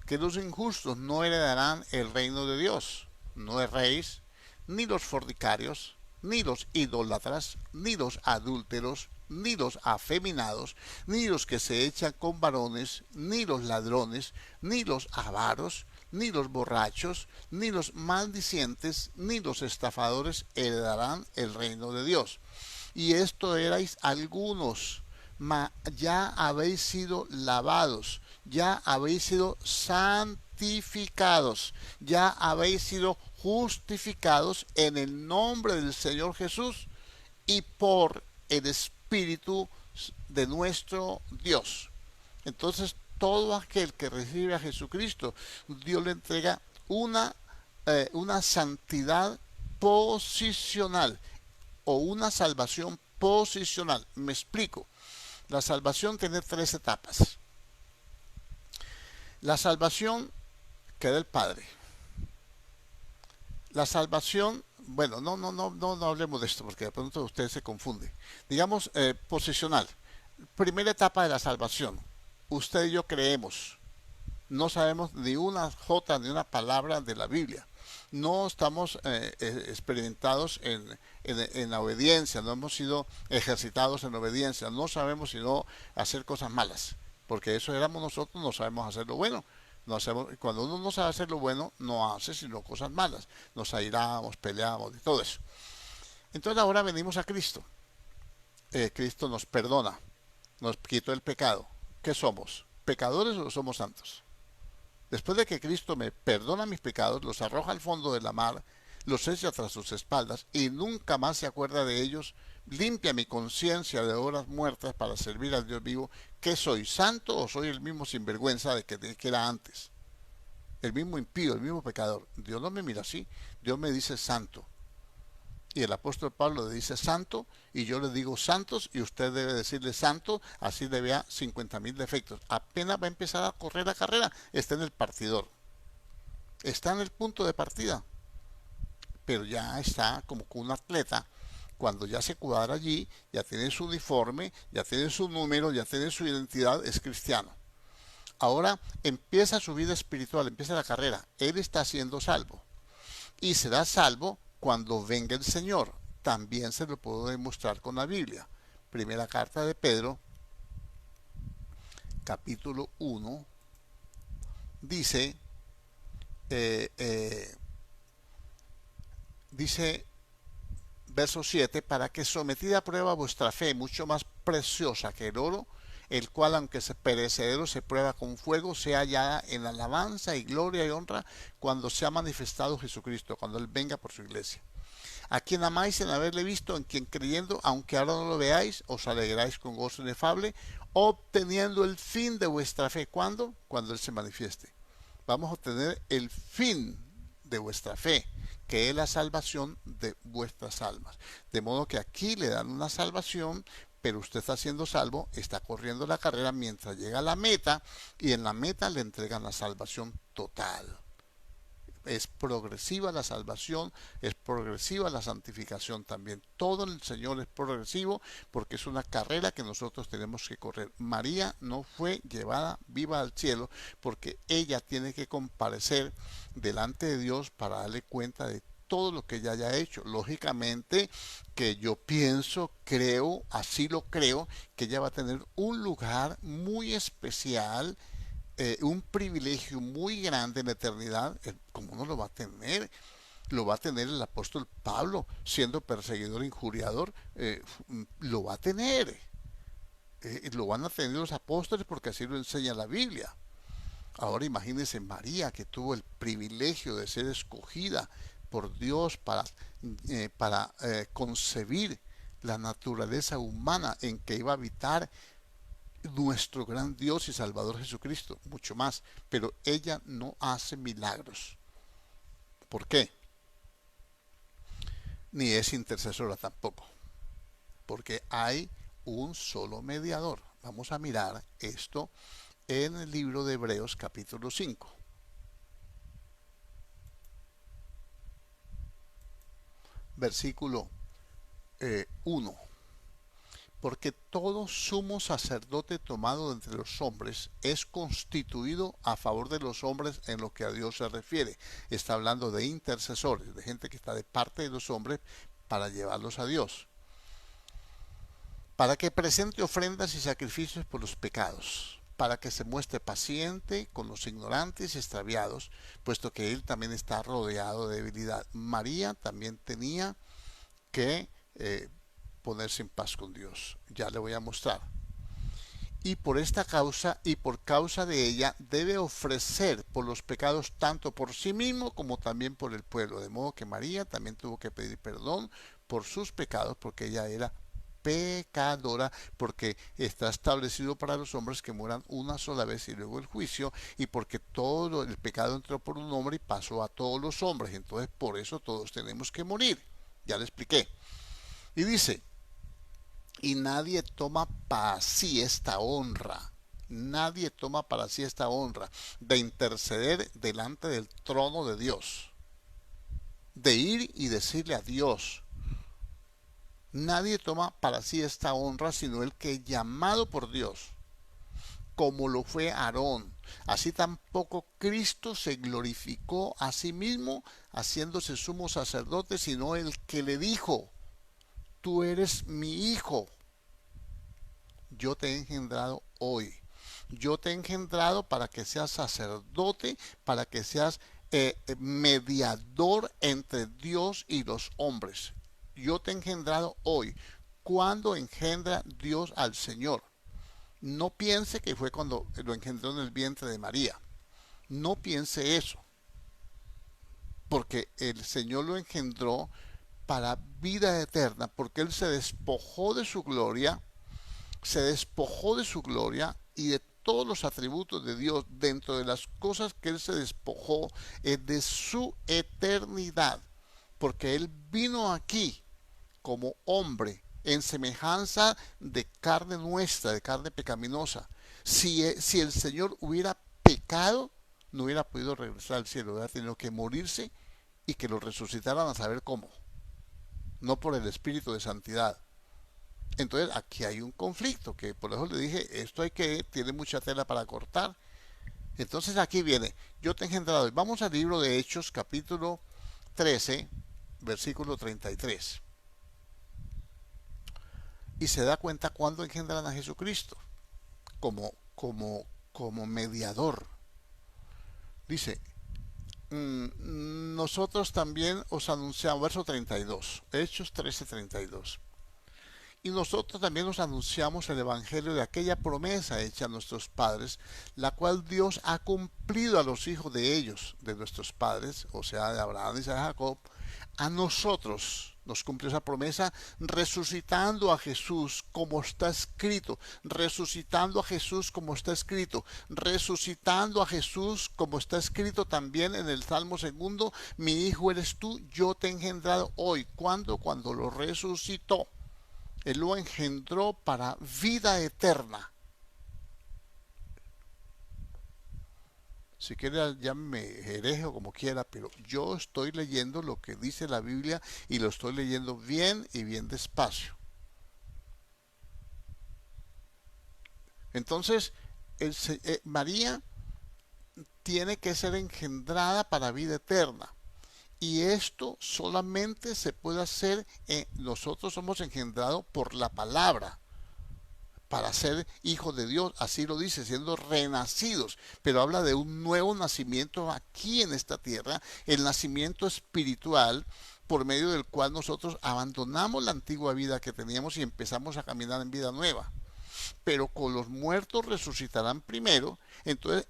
que los injustos no heredarán el reino de Dios? No erréis, ni los fornicarios, ni los idólatras, ni los adúlteros, ni los afeminados, ni los que se echan con varones, ni los ladrones, ni los avaros, ni los borrachos, ni los maldicientes, ni los estafadores heredarán el reino de Dios. Y esto erais algunos, mas ya habéis sido lavados, ya habéis sido santificados, ya habéis sido justificados en el nombre del Señor Jesús y por el Espíritu de nuestro Dios. Entonces, todo aquel que recibe a Jesucristo, Dios le entrega una santidad posicional o una salvación posicional. Me explico. La salvación tiene tres etapas. La salvación que da el Padre. La salvación, bueno, no hablemos de esto porque de pronto usted se confunde. Digamos, posicional. Primera etapa de la salvación. Usted y yo creemos. No sabemos ni una jota ni una palabra de la Biblia. No estamos experimentados en la obediencia, no hemos sido ejercitados en obediencia, no sabemos sino hacer cosas malas, porque eso éramos nosotros, no sabemos hacer lo bueno. No hacemos, cuando uno no sabe hacer lo bueno, no hace sino cosas malas. Nos airamos, peleamos y todo eso. Entonces ahora venimos a Cristo. Cristo nos perdona, nos quitó el pecado. ¿Qué somos? ¿Pecadores o somos santos? Después de que Cristo me perdona mis pecados, los arroja al fondo de la mar, los echa tras sus espaldas y nunca más se acuerda de ellos, limpia mi conciencia de horas muertas para servir al Dios vivo. ¿Qué soy? ¿Santo o soy el mismo sinvergüenza que era antes? El mismo impío, el mismo pecador. Dios no me mira así, Dios me dice santo. Y el apóstol Pablo le dice santo, y yo le digo santos, y usted debe decirle santo, así le vea 50.000 defectos. Apenas va a empezar a correr la carrera, está en el partidor. Está en el punto de partida. Pero ya está como un atleta. Cuando ya se cuadra allí, ya tiene su uniforme, ya tiene su número, ya tiene su identidad, es cristiano. Ahora empieza su vida espiritual, empieza la carrera. Él está siendo salvo. Y será salvo cuando venga el Señor. También se lo puedo demostrar con la Biblia. Primera carta de Pedro, capítulo 1, dice, dice, verso 7, para que sometida a prueba vuestra fe, mucho más preciosa que el oro, el cual aunque se perecedero se prueba con fuego, sea hallada en alabanza y gloria y honra cuando sea manifestado Jesucristo, cuando Él venga por su iglesia. A quien amáis en haberle visto, en quien creyendo, aunque ahora no lo veáis, os alegráis con gozo inefable, obteniendo el fin de vuestra fe. ¿Cuándo? Cuando Él se manifieste. Vamos a obtener el fin de vuestra fe, que es la salvación de vuestras almas. De modo que aquí le dan una salvación, pero usted está siendo salvo, está corriendo la carrera mientras llega a la meta, y en la meta le entregan la salvación total. Es progresiva la salvación, es progresiva la santificación también. Todo en el Señor es progresivo porque es una carrera que nosotros tenemos que correr. María no fue llevada viva al cielo porque ella tiene que comparecer delante de Dios para darle cuenta de todo lo que ella haya hecho. Lógicamente que yo pienso, creo, así lo creo, que ella va a tener un lugar muy especial, un privilegio muy grande en la eternidad. ¿Cómo no lo va a tener? Lo va a tener el apóstol Pablo, siendo perseguidor, injuriador, lo va a tener. Lo van a tener los apóstoles porque así lo enseña la Biblia. Ahora imagínense María, que tuvo el privilegio de ser escogida por Dios para concebir la naturaleza humana en que iba a habitar nuestro gran Dios y Salvador Jesucristo, mucho más, pero ella no hace milagros. ¿Por qué? ni es intercesora tampoco, porque hay un solo mediador. Vamos a mirar esto en el libro de Hebreos capítulo 5. Versículo 1. Porque todo sumo sacerdote tomado de entre los hombres es constituido a favor de los hombres en lo que a Dios se refiere. Está hablando de intercesores, de gente que está de parte de los hombres para llevarlos a Dios. Para que presente ofrendas y sacrificios por los pecados, para que se muestre paciente con los ignorantes y extraviados, puesto que él también está rodeado de debilidad. María también tenía que ponerse en paz con Dios. Ya le voy a mostrar. Y por esta causa y por causa de ella debe ofrecer por los pecados tanto por sí mismo como también por el pueblo. De modo que María también tuvo que pedir perdón por sus pecados porque ella era pecadora, porque está establecido para los hombres que mueran una sola vez y luego el juicio, y porque todo el pecado entró por un hombre y pasó a todos los hombres. Entonces por eso todos tenemos que morir. Ya le expliqué. Y dice, y nadie toma para sí esta honra. Nadie toma para sí esta honra de interceder delante del trono de Dios. De ir y decirle a Dios. Nadie toma para sí esta honra sino el que es llamado por Dios, como lo fue Aarón. Así tampoco Cristo se glorificó a sí mismo haciéndose sumo sacerdote, sino el que le dijo, tú eres mi hijo, yo te he engendrado hoy. Yo te he engendrado para que seas sacerdote, para que seas mediador entre Dios y los hombres. Yo te he engendrado hoy. ¿Cuándo engendra Dios al Señor? No piense que fue cuando lo engendró en el vientre de María. No piense eso. Porque el Señor lo engendró para vida eterna, porque Él se despojó de su gloria, y de todos los atributos de Dios. Dentro de las cosas que Él se despojó es de su eternidad, porque Él vino aquí como hombre en semejanza de carne nuestra, de carne pecaminosa. Si el Señor hubiera pecado, no hubiera podido regresar al cielo, hubiera tenido que morirse y que lo resucitaran, a saber cómo, no por el Espíritu de Santidad. Entonces aquí hay un conflicto, que por eso le dije, tiene mucha tela para cortar. Entonces aquí viene, yo te he engendrado. Vamos al libro de Hechos, capítulo 13, versículo 33. Y se da cuenta cuando engendran a Jesucristo como mediador. Dice, nosotros también os anunciamos, verso 32, Hechos 13:32. Y nosotros también nos anunciamos el evangelio de aquella promesa hecha a nuestros padres, la cual Dios ha cumplido a los hijos de ellos, de nuestros padres, o sea, de Abraham y de Jacob. A nosotros nos cumplió esa promesa, resucitando a Jesús como está escrito, resucitando a Jesús como está escrito, resucitando a Jesús como está escrito también en el Salmo 2, mi hijo eres tú, yo te he engendrado hoy. ¿Cuándo? Cuando lo resucitó. Él lo engendró para vida eterna. Si quiere llámeme hereje o como quiera, pero yo estoy leyendo lo que dice la Biblia y lo estoy leyendo bien y bien despacio. Entonces, María tiene que ser engendrada para vida eterna. Y esto solamente se puede hacer, nosotros somos engendrados por la palabra, para ser hijos de Dios, así lo dice, siendo renacidos, pero habla de un nuevo nacimiento aquí en esta tierra, el nacimiento espiritual, por medio del cual nosotros abandonamos la antigua vida que teníamos y empezamos a caminar en vida nueva. Pero con los muertos resucitarán primero. Entonces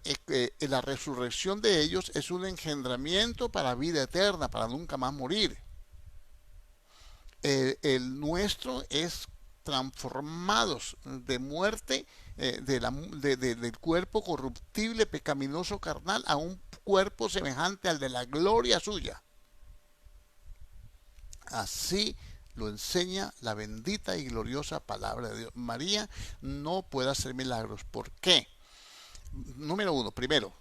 la resurrección de ellos es un engendramiento para vida eterna, para nunca más morir. El nuestro es transformados de muerte, del cuerpo corruptible, pecaminoso, carnal, a un cuerpo semejante al de la gloria suya. Así lo enseña la bendita y gloriosa palabra de Dios. María no puede hacer milagros. ¿Por qué? Número uno, primero,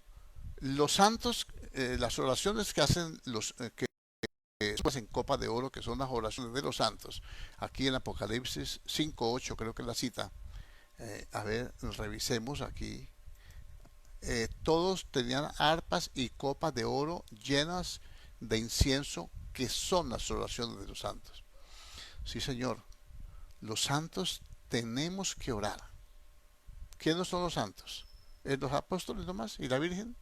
los santos, las oraciones que hacen que pues en copa de oro, que son las oraciones de los santos, aquí en Apocalipsis 5:8 creo que es la cita. A ver, revisemos aquí. Todos tenían arpas y copas de oro llenas de incienso, que son las oraciones de los santos. Sí, Señor, los santos tenemos que orar. ¿Quiénes son los santos? ¿Los apóstoles nomás y la Virgen?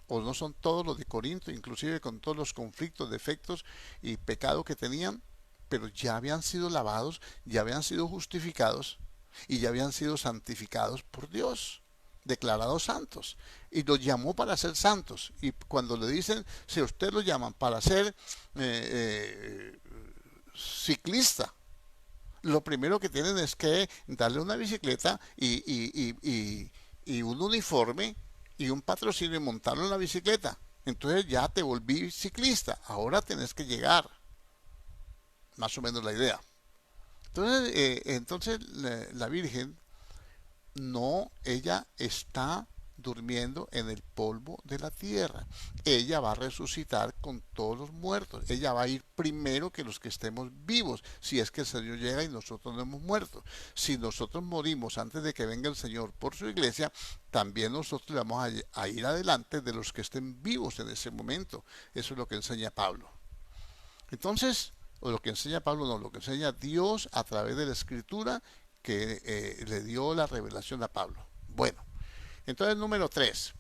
¿O no son todos los de Corinto, inclusive con todos los conflictos, defectos y pecados que tenían? Pero ya habían sido lavados, ya habían sido justificados y ya habían sido santificados por Dios, declarados santos. Y los llamó para ser santos. Y cuando le dicen, si usted lo llaman para ser ciclista, lo primero que tienen es que darle una bicicleta y un uniforme y un patrocinio y montarlo en la bicicleta. Entonces ya te volví ciclista. Ahora tenés que llegar. Más o menos la idea. Entonces la Virgen no, ella está durmiendo en el polvo de la tierra. Ella va a resucitar con todos los muertos. Ella va a ir primero que los que estemos vivos, si es que el Señor llega y nosotros no hemos muerto. Si nosotros morimos antes de que venga el Señor por su iglesia, también nosotros vamos a ir adelante de los que estén vivos en ese momento. Eso es lo que enseña Pablo. Entonces, o lo que enseña Pablo, no, lo que enseña Dios a través de la Escritura que le dio la revelación a Pablo. Bueno, entonces número 3,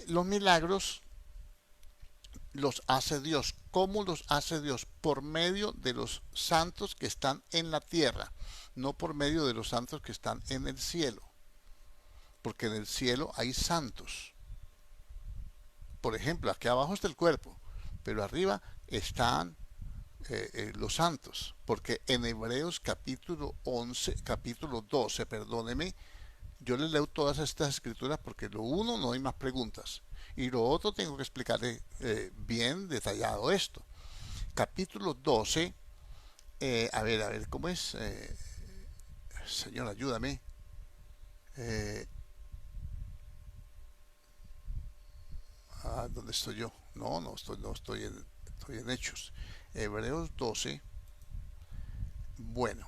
los milagros los hace Dios. ¿Cómo los hace Dios? Por medio de los santos que están en la tierra, no por medio de los santos que están en el cielo, porque en el cielo hay santos. Por ejemplo, aquí abajo está el cuerpo, pero arriba están los santos, porque en Hebreos capítulo 11, capítulo 12, perdóneme, yo les leo todas estas escrituras porque lo uno no hay más preguntas y lo otro tengo que explicarle bien detallado esto. Capítulo 12, a ver, ¿cómo es? Señor, ayúdame. Eh, ¿Dónde estoy yo? No estoy en Hechos. Hebreos 12. Bueno.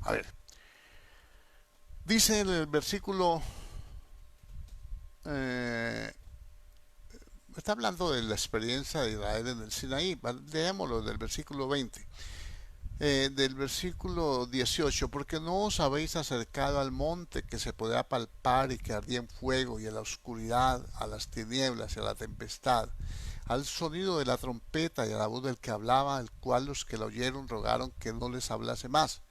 A ver. Dice en el versículo... Eh, está hablando de la experiencia de Israel en el Sinaí. Leámoslo del versículo 20. Del versículo 18, porque no os habéis acercado al monte que se podía palpar y que ardía en fuego, y a la oscuridad, a las tinieblas y a la tempestad, al sonido de la trompeta y a la voz del que hablaba, el cual los que la oyeron rogaron que no les hablase más,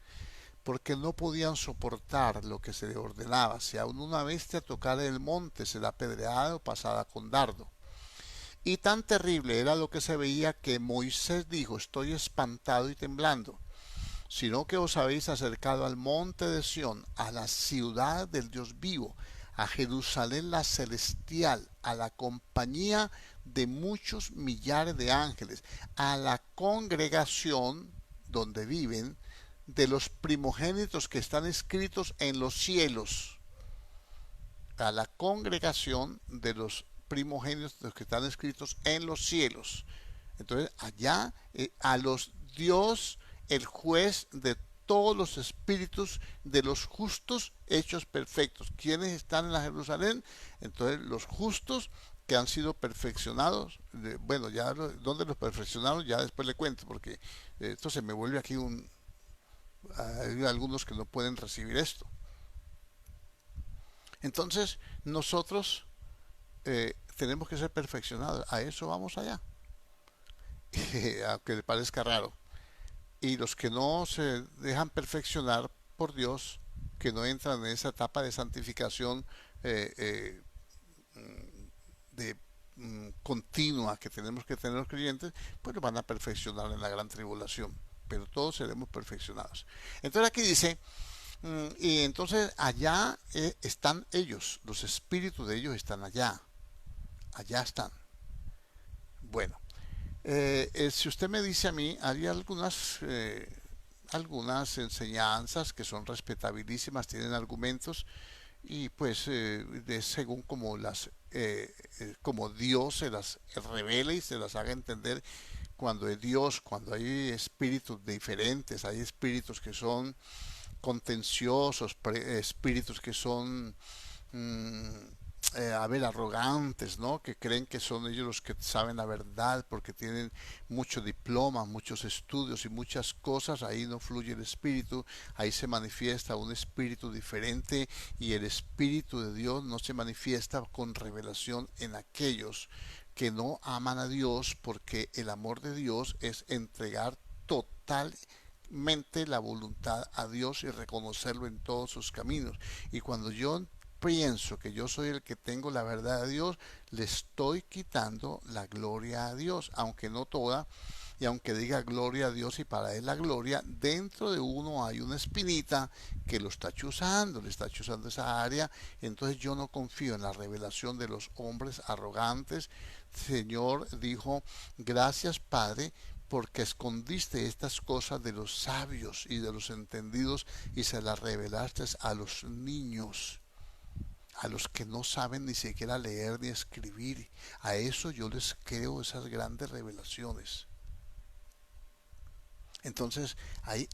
porque no podían soportar lo que se le ordenaba. Si aún una bestia tocara el monte, será apedreada o pasada con dardo. Y tan terrible era lo que se veía que Moisés dijo: estoy espantado y temblando, sino que os habéis acercado al monte de Sión, a la ciudad del Dios vivo, a Jerusalén la celestial, a la compañía de muchos millares de ángeles, a la congregación donde viven de los primogénitos que están escritos en los cielos, a la congregación de los primogénitos que están escritos en los cielos. Entonces allá a los Dios, el juez de todos los espíritus de los justos hechos perfectos. ¿Quiénes están en la Jerusalén? Entonces los justos que han sido perfeccionados. Bueno, ya donde los perfeccionaron ya después le cuento, porque esto se me vuelve aquí hay algunos que no pueden recibir esto. Entonces nosotros tenemos que ser perfeccionados. A eso vamos allá. Aunque le parezca raro. Y los que no se dejan perfeccionar por Dios, que no entran en esa etapa de santificación de continua que tenemos que tener los creyentes, pues lo van a perfeccionar en la gran tribulación. Pero todos seremos perfeccionados. Entonces aquí dice, Y entonces allá están ellos, los espíritus de ellos están allá, allá están. Bueno, si usted me dice a mí, hay algunas enseñanzas que son respetabilísimas, tienen argumentos y pues según como Dios se las revele y se las haga entender cuando es Dios, cuando hay espíritus diferentes, hay espíritus que son contenciosos, espíritus que son mm, arrogantes, ¿no? Que creen que son ellos los que saben la verdad porque tienen mucho diploma, muchos estudios y muchas cosas. Ahí no fluye el espíritu, ahí se manifiesta un espíritu diferente y el espíritu de Dios no se manifiesta con revelación en aquellos que no aman a Dios, porque el amor de Dios es entregar totalmente la voluntad a Dios y reconocerlo en todos sus caminos. Y cuando yo pienso que yo soy el que tengo la verdad de Dios, le estoy quitando la gloria a Dios, aunque no toda, y aunque diga gloria a Dios y para él la gloria, dentro de uno hay una espinita que lo está chuzando, le está chuzando esa área. Entonces yo no confío en la revelación de los hombres arrogantes. Señor dijo, gracias Padre, porque escondiste estas cosas de los sabios y de los entendidos y se las revelaste a los niños, a los que no saben ni siquiera leer ni escribir. A eso yo les creo esas grandes revelaciones. Entonces,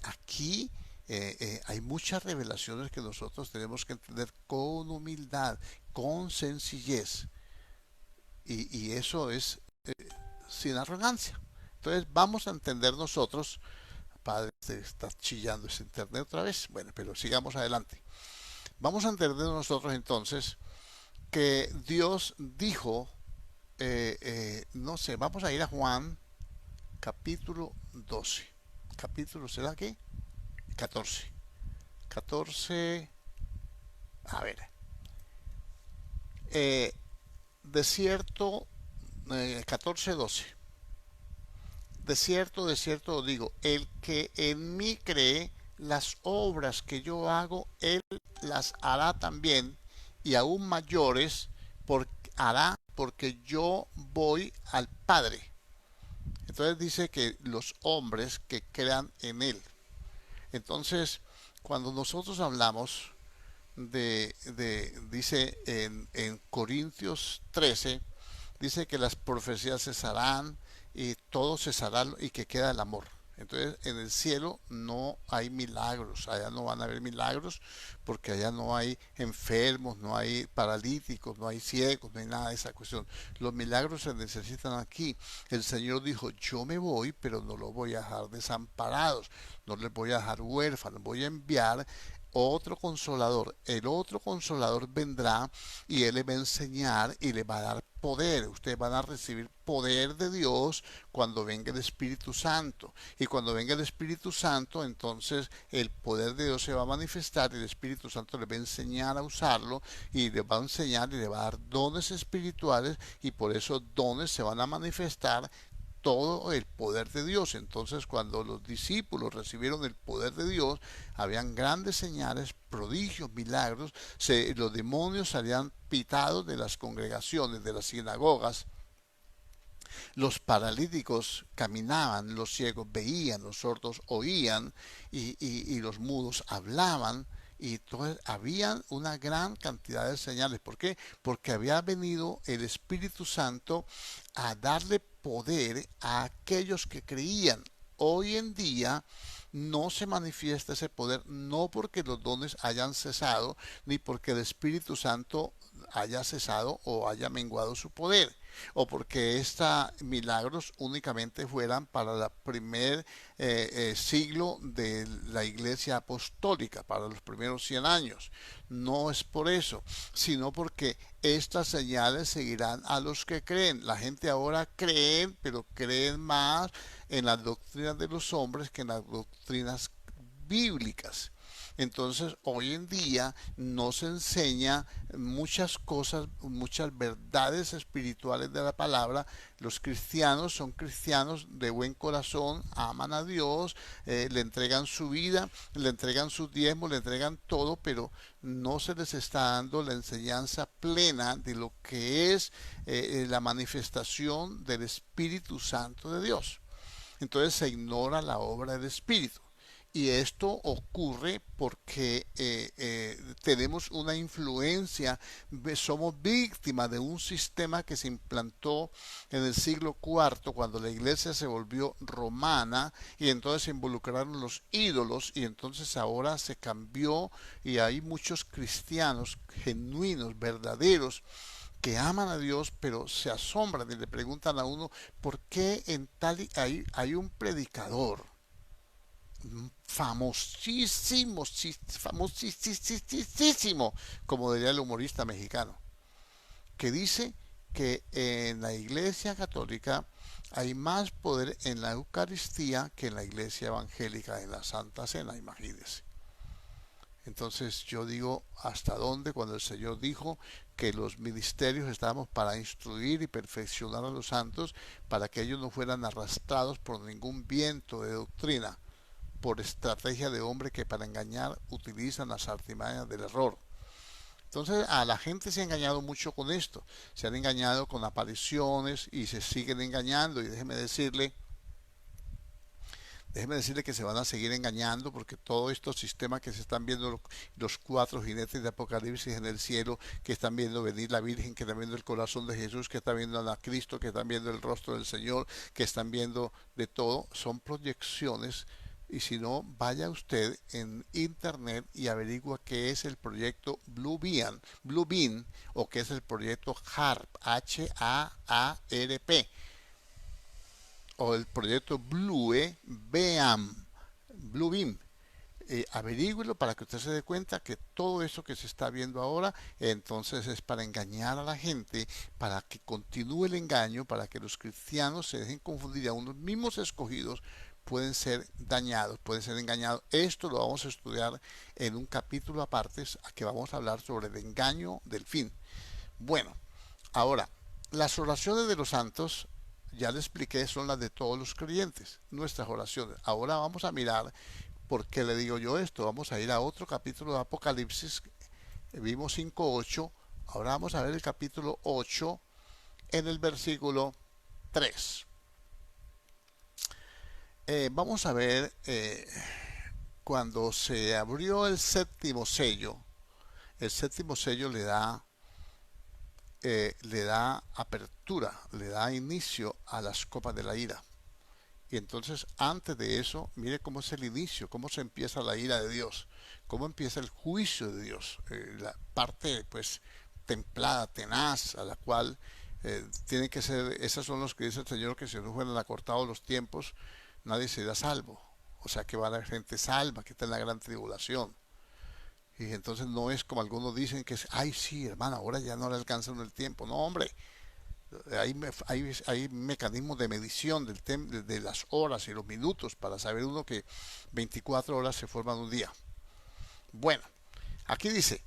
aquí hay muchas revelaciones que nosotros tenemos que entender con humildad, con sencillez. Y eso es sin arrogancia. Entonces, vamos a entender nosotros. Padre, está chillando ese internet otra vez. Bueno, pero sigamos adelante. Vamos a entender nosotros entonces que Dios dijo, no sé, vamos a ir a Juan capítulo 12. Capítulo, ¿será qué? 14. 14, a ver. Eh, de cierto, 14, 12. De cierto digo, el que en mí cree, las obras que yo hago, él las hará también, y aún mayores hará, porque yo voy al Padre. Entonces dice que los hombres que crean en él. Entonces, cuando nosotros hablamos dice en Corintios 13, dice que las profecías cesarán y todo cesará y que queda el amor. Entonces en el cielo no hay milagros, allá no van a haber milagros porque allá no hay enfermos, no hay paralíticos, no hay ciegos, no hay nada de esa cuestión. Los milagros se necesitan aquí. El Señor dijo, yo me voy, pero no los voy a dejar desamparados, no les voy a dejar huérfanos, voy a enviar otro consolador. El otro consolador vendrá y él le va a enseñar y le va a dar poder. Ustedes van a recibir poder de Dios cuando venga el Espíritu Santo. Y cuando venga el Espíritu Santo, entonces el poder de Dios se va a manifestar y el Espíritu Santo les va a enseñar a usarlo y les va a enseñar y les va a dar dones espirituales y por esos dones se van a manifestar todo el poder de Dios. Entonces, cuando los discípulos recibieron el poder de Dios, habían grandes señales, prodigios, milagros, los demonios salían pitados de las congregaciones, de las sinagogas, los paralíticos caminaban, los ciegos veían, los sordos oían y los mudos hablaban. Y entonces había una gran cantidad de señales. ¿Por qué? Porque había venido el Espíritu Santo a darle poder a aquellos que creían. Hoy en día no se manifiesta ese poder, no porque los dones hayan cesado, ni porque el Espíritu Santo haya cesado o haya menguado su poder, o porque estos milagros únicamente fueran para el primer siglo de la iglesia apostólica, para los primeros 100 años. No es por eso, sino porque estas señales seguirán a los que creen. La gente ahora cree, pero creen más en las doctrinas de los hombres que en las doctrinas bíblicas. Entonces, hoy en día no se enseña muchas cosas, muchas verdades espirituales de la palabra. Los cristianos son cristianos de buen corazón, aman a Dios, le entregan su vida, le entregan sus diezmos, le entregan todo, pero no se les está dando la enseñanza plena de lo que es la manifestación del Espíritu Santo de Dios. Entonces se ignora la obra del Espíritu. Y esto ocurre porque tenemos una influencia, somos víctimas de un sistema que se implantó en el siglo IV, cuando la iglesia se volvió romana y entonces se involucraron los ídolos y entonces ahora se cambió y hay muchos cristianos genuinos, verdaderos, que aman a Dios, pero se asombran y le preguntan a uno, ¿por qué en tal hay un predicador famosísimo, famosísimo, como diría el humorista mexicano, que dice que en la iglesia católica hay más poder en la Eucaristía que en la iglesia evangélica, en la Santa Cena, imagínense? Entonces yo digo, ¿hasta dónde? Cuando el Señor dijo que los ministerios estábamos para instruir y perfeccionar a los santos, para que ellos no fueran arrastrados por ningún viento de doctrina, por estrategia de hombre que para engañar utilizan las artimañas del error. Entonces a la gente se ha engañado mucho con esto, se han engañado con apariciones y se siguen engañando, y déjeme decirle que se van a seguir engañando, porque todos estos sistemas que se están viendo, los cuatro jinetes de Apocalipsis en el cielo, que están viendo venir la Virgen, que están viendo el corazón de Jesús, que están viendo a Cristo, que están viendo el rostro del Señor, que están viendo de todo, son proyecciones. Y si no, vaya usted en internet y averigua qué es el proyecto Blue Beam, o qué es el proyecto HARP, HAARP, o el proyecto Blue Beam. Averígüelo para que usted se dé cuenta que todo eso que se está viendo ahora, entonces es para engañar a la gente, para que continúe el engaño, para que los cristianos se dejen confundir, y aún los mismos escogidos pueden ser dañados, pueden ser engañados. Esto lo vamos a estudiar en un capítulo aparte, que vamos a hablar sobre el engaño del fin. Bueno, ahora, las oraciones de los santos, ya le expliqué, son las de todos los creyentes, nuestras oraciones. Ahora vamos a mirar por qué le digo yo esto. Vamos a ir a otro capítulo de Apocalipsis. Vimos 5:8. Ahora vamos a ver el capítulo 8 en el versículo 3. Vamos a ver cuando se abrió el séptimo sello. El séptimo sello le da apertura, le da inicio a las copas de la ira. Y entonces, antes de eso, mire cómo es el inicio, cómo se empieza la ira de Dios, cómo empieza el juicio de Dios, la parte, pues, templada, tenaz, a la cual tiene que ser, esos son los que dice el Señor, que si no fueran acortados los tiempos, nadie será salvo. O sea que va a haber gente salva, que está en la gran tribulación. Y entonces no es como algunos dicen que es, ay sí, hermano, ahora ya no le alcanza el tiempo. No, hombre, hay mecanismos de medición de las horas y los minutos para saber uno que 24 horas se forman un día. Bueno, aquí dice,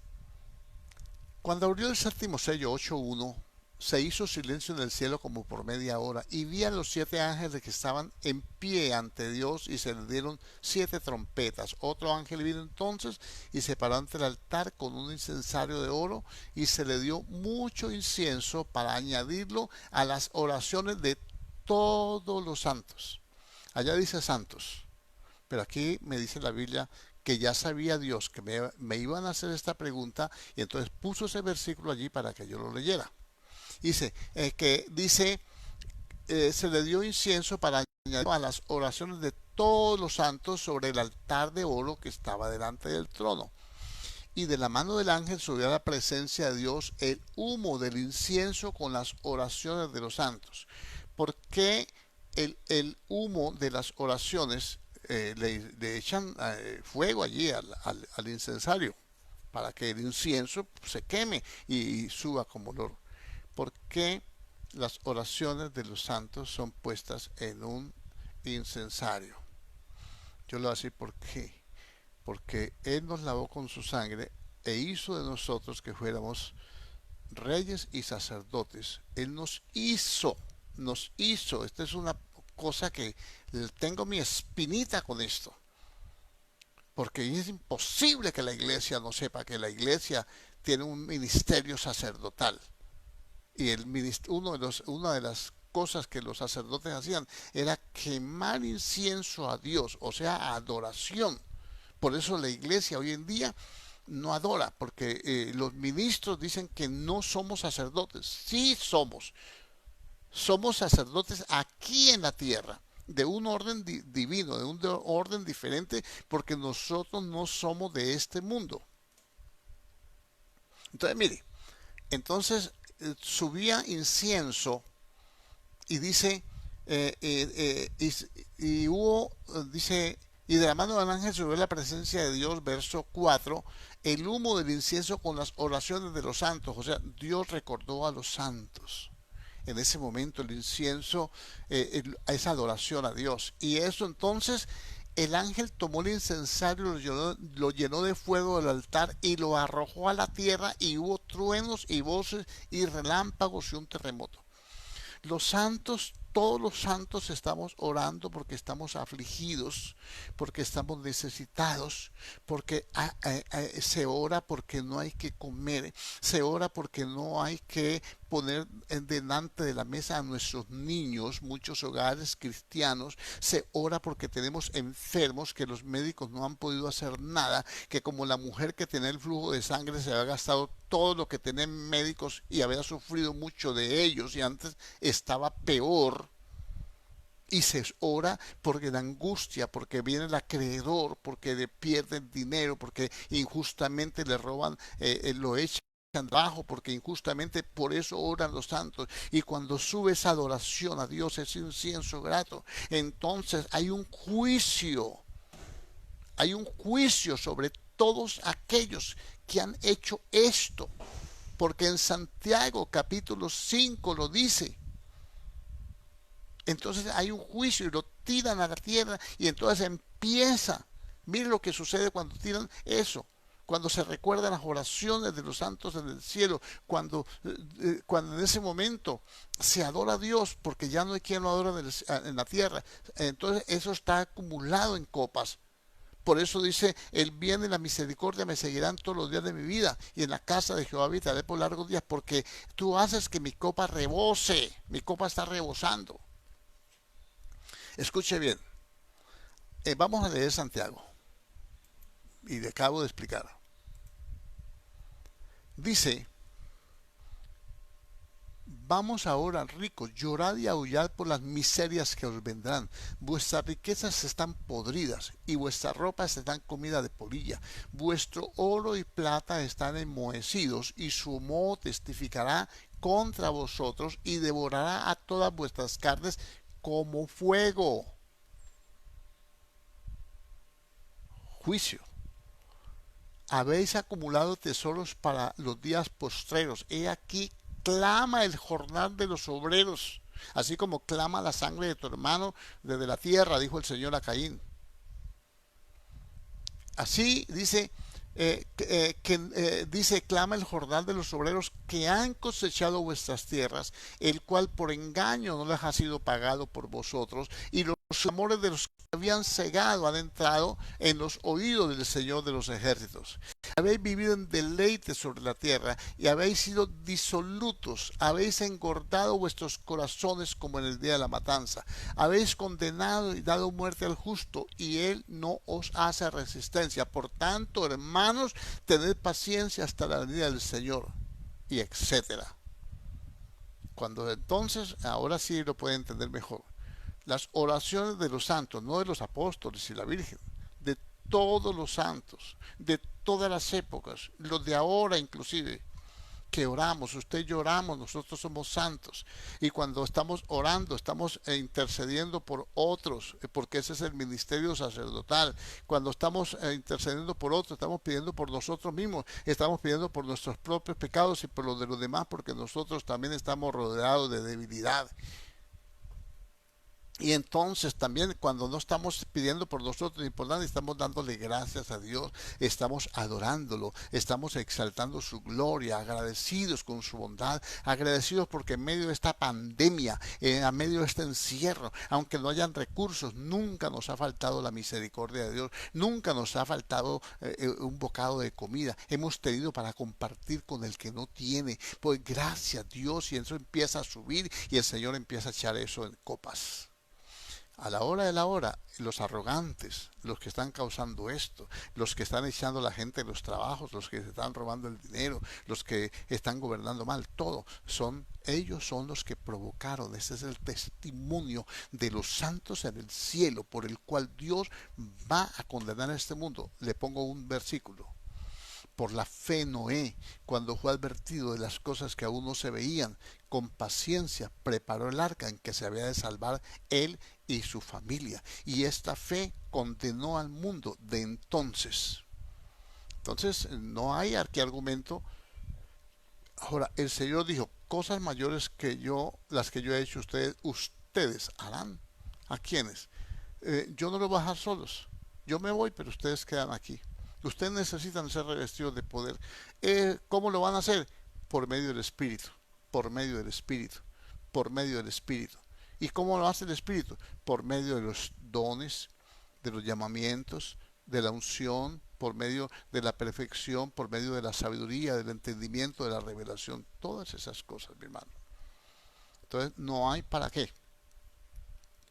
cuando abrió el séptimo sello 8:1, se hizo silencio en el cielo como por media hora, y vi a los 7 ángeles que estaban en pie ante Dios, y se le dieron 7 trompetas. Otro ángel vino entonces y se paró ante el altar con un incensario de oro, y se le dio mucho incienso para añadirlo a las oraciones de todos los santos. Allá dice santos, pero aquí me dice la Biblia que ya sabía Dios que me iban a hacer esta pregunta, y entonces puso ese versículo allí para que yo lo leyera. Dice, se le dio incienso para añadir a las oraciones de todos los santos sobre el altar de oro que estaba delante del trono. Y de la mano del ángel subió a la presencia de Dios el humo del incienso con las oraciones de los santos. ¿Por qué el humo de las oraciones le echan fuego allí al incensario? Para que el incienso se queme y suba como olor. ¿Por qué las oraciones de los santos son puestas en un incensario? Yo le voy a decir por qué. porque Él nos lavó con su sangre e hizo de nosotros que fuéramos reyes y sacerdotes. Él nos hizo. Esta es una cosa que tengo mi espinita con esto, porque es imposible que la iglesia no sepa que la iglesia tiene un ministerio sacerdotal. Y una de las cosas que los sacerdotes hacían era quemar incienso a Dios, o sea, adoración. Por eso la iglesia hoy en día no adora, porque los ministros dicen que no somos sacerdotes. Sí somos. Somos sacerdotes aquí en la tierra, de un orden divino, de un orden diferente, porque nosotros no somos de este mundo. Entonces, mire, entonces subía incienso y dice, y hubo, dice, y de la mano del ángel subió la presencia de Dios, verso 4, el humo del incienso con las oraciones de los santos. O sea, Dios recordó a los santos. En ese momento el incienso es adoración a Dios. Y eso entonces el ángel tomó el incensario, lo llenó de fuego del altar y lo arrojó a la tierra, y hubo truenos y voces y relámpagos y un terremoto. Los santos, todos los santos estamos orando porque estamos afligidos, porque estamos necesitados, porque se ora porque no hay que comer, se ora porque no hay que poner delante de la mesa a nuestros niños. Muchos hogares cristianos, se ora porque tenemos enfermos que los médicos no han podido hacer nada, que como la mujer que tenía el flujo de sangre se había gastado todo lo que tenían médicos y había sufrido mucho de ellos, y antes estaba peor. Y se ora porque la angustia, porque viene el acreedor, porque le pierden dinero, porque injustamente le roban, lo echan abajo, porque injustamente, por eso oran los santos. Y cuando sube esa adoración a Dios, ese incienso grato, entonces hay un juicio sobre todos aquellos que han hecho esto, porque en Santiago capítulo 5 lo dice. Entonces hay un juicio y lo tiran a la tierra, y entonces empieza. Mire lo que sucede cuando tiran eso, cuando se recuerdan las oraciones de los santos en el cielo, cuando en ese momento se adora a Dios, porque ya no hay quien lo adora en la tierra. Entonces eso está acumulado en copas. Por eso dice, el bien y la misericordia me seguirán todos los días de mi vida, y en la casa de Jehová habitaré por largos días, porque tú haces que mi copa rebose. Mi copa está rebosando. Escuche bien, vamos a leer Santiago, y le acabo de explicar. Dice, vamos ahora, ricos, llorad y aullad por las miserias que os vendrán. Vuestras riquezas están podridas, y vuestras ropas están comidas de polilla. Vuestro oro y plata están enmohecidos, y su moho testificará contra vosotros, y devorará a todas vuestras carnes como fuego. Juicio. Habéis acumulado tesoros para los días postreros. He aquí clama el jornal de los obreros, así como clama la sangre de tu hermano desde la tierra, dijo el Señor a Caín. Así dice, dice, clama el jornal de los obreros que han cosechado vuestras tierras, el cual por engaño no les ha sido pagado por vosotros, y los amores de los que habían cegado han entrado en los oídos del Señor de los ejércitos. Habéis vivido en deleite sobre la tierra, y habéis sido disolutos, habéis engordado vuestros corazones como en el día de la matanza. Habéis condenado y dado muerte al justo, y él no os hace resistencia. Por tanto, hermanos, tened paciencia hasta la venida del Señor, y etcétera. Cuando entonces, ahora sí lo puede entender mejor. Las oraciones de los santos, no de los apóstoles y la Virgen, de todos los santos, de todas las épocas, los de ahora inclusive, que oramos, usted y yo oramos, nosotros somos santos, y cuando estamos orando estamos intercediendo por otros, porque ese es el ministerio sacerdotal. Cuando estamos intercediendo por otros, estamos pidiendo por nosotros mismos, estamos pidiendo por nuestros propios pecados y por los de los demás, porque nosotros también estamos rodeados de debilidad. Y entonces también cuando no estamos pidiendo por nosotros ni por nadie, estamos dándole gracias a Dios, estamos adorándolo, estamos exaltando su gloria, agradecidos con su bondad, agradecidos porque en medio de esta pandemia, en medio de este encierro, aunque no hayan recursos, nunca nos ha faltado la misericordia de Dios, nunca nos ha faltado un bocado de comida. Hemos tenido para compartir con el que no tiene. Pues gracias Dios, y eso empieza a subir y el Señor empieza a echar eso en copas. A la hora de la hora, los arrogantes, los que están causando esto, los que están echando a la gente de los trabajos, los que se están robando el dinero, los que están gobernando mal, todo, ellos son los que provocaron. Ese es el testimonio de los santos en el cielo, por el cual Dios va a condenar a este mundo. Le pongo un versículo. Por la fe Noé, cuando fue advertido de las cosas que aún no se veían, con paciencia preparó el arca en que se había de salvar él y su familia. Y esta fe condenó al mundo de entonces. Entonces no hay argumento. Ahora, el Señor dijo, cosas mayores que yo, las que yo he hecho ustedes harán. ¿A quiénes? Yo no los voy a dejar solos. Yo me voy, pero ustedes quedan aquí. Ustedes necesitan ser revestidos de poder. ¿Cómo lo van a hacer? Por medio del Espíritu, por medio del Espíritu, por medio del Espíritu. ¿Y cómo lo hace el Espíritu? Por medio de los dones, de los llamamientos, de la unción, por medio de la perfección, por medio de la sabiduría, del entendimiento, de la revelación, todas esas cosas, mi hermano. Entonces, no hay para qué.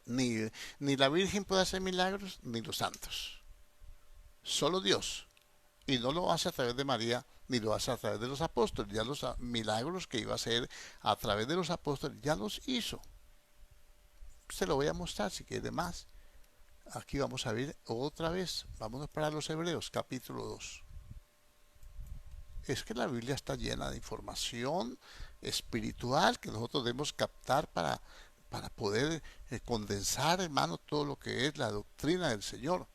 Ni la Virgen puede hacer milagros, ni los santos. Solo Dios. Y no lo hace a través de María, ni lo hace a través de los apóstoles. Ya los milagros que iba a hacer a través de los apóstoles, ya los hizo. Se lo voy a mostrar si quiere más. Aquí vamos a ver otra vez. Vámonos para los Hebreos, capítulo 2. Es que la Biblia está llena de información espiritual que nosotros debemos captar para poder condensar, hermano, todo lo que es la doctrina del Señor.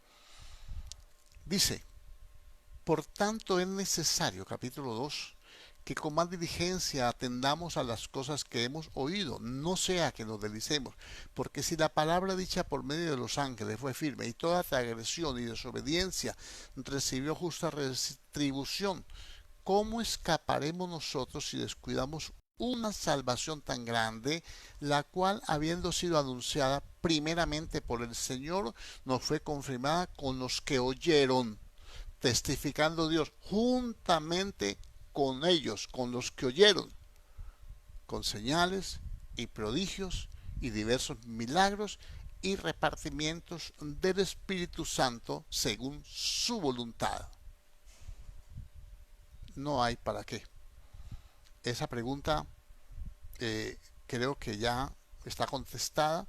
Dice, por tanto es necesario, capítulo 2, que con más diligencia atendamos a las cosas que hemos oído, no sea que nos deslicemos, porque si la palabra dicha por medio de los ángeles fue firme y toda transgresión y desobediencia recibió justa retribución, ¿cómo escaparemos nosotros si descuidamos una salvación tan grande, la cual, habiendo sido anunciada primeramente por el Señor, nos fue confirmada con los que oyeron, testificando Dios juntamente con ellos, con los que oyeron, con señales y prodigios y diversos milagros y repartimientos del Espíritu Santo según su voluntad? No hay para qué. Esa pregunta creo que ya está contestada,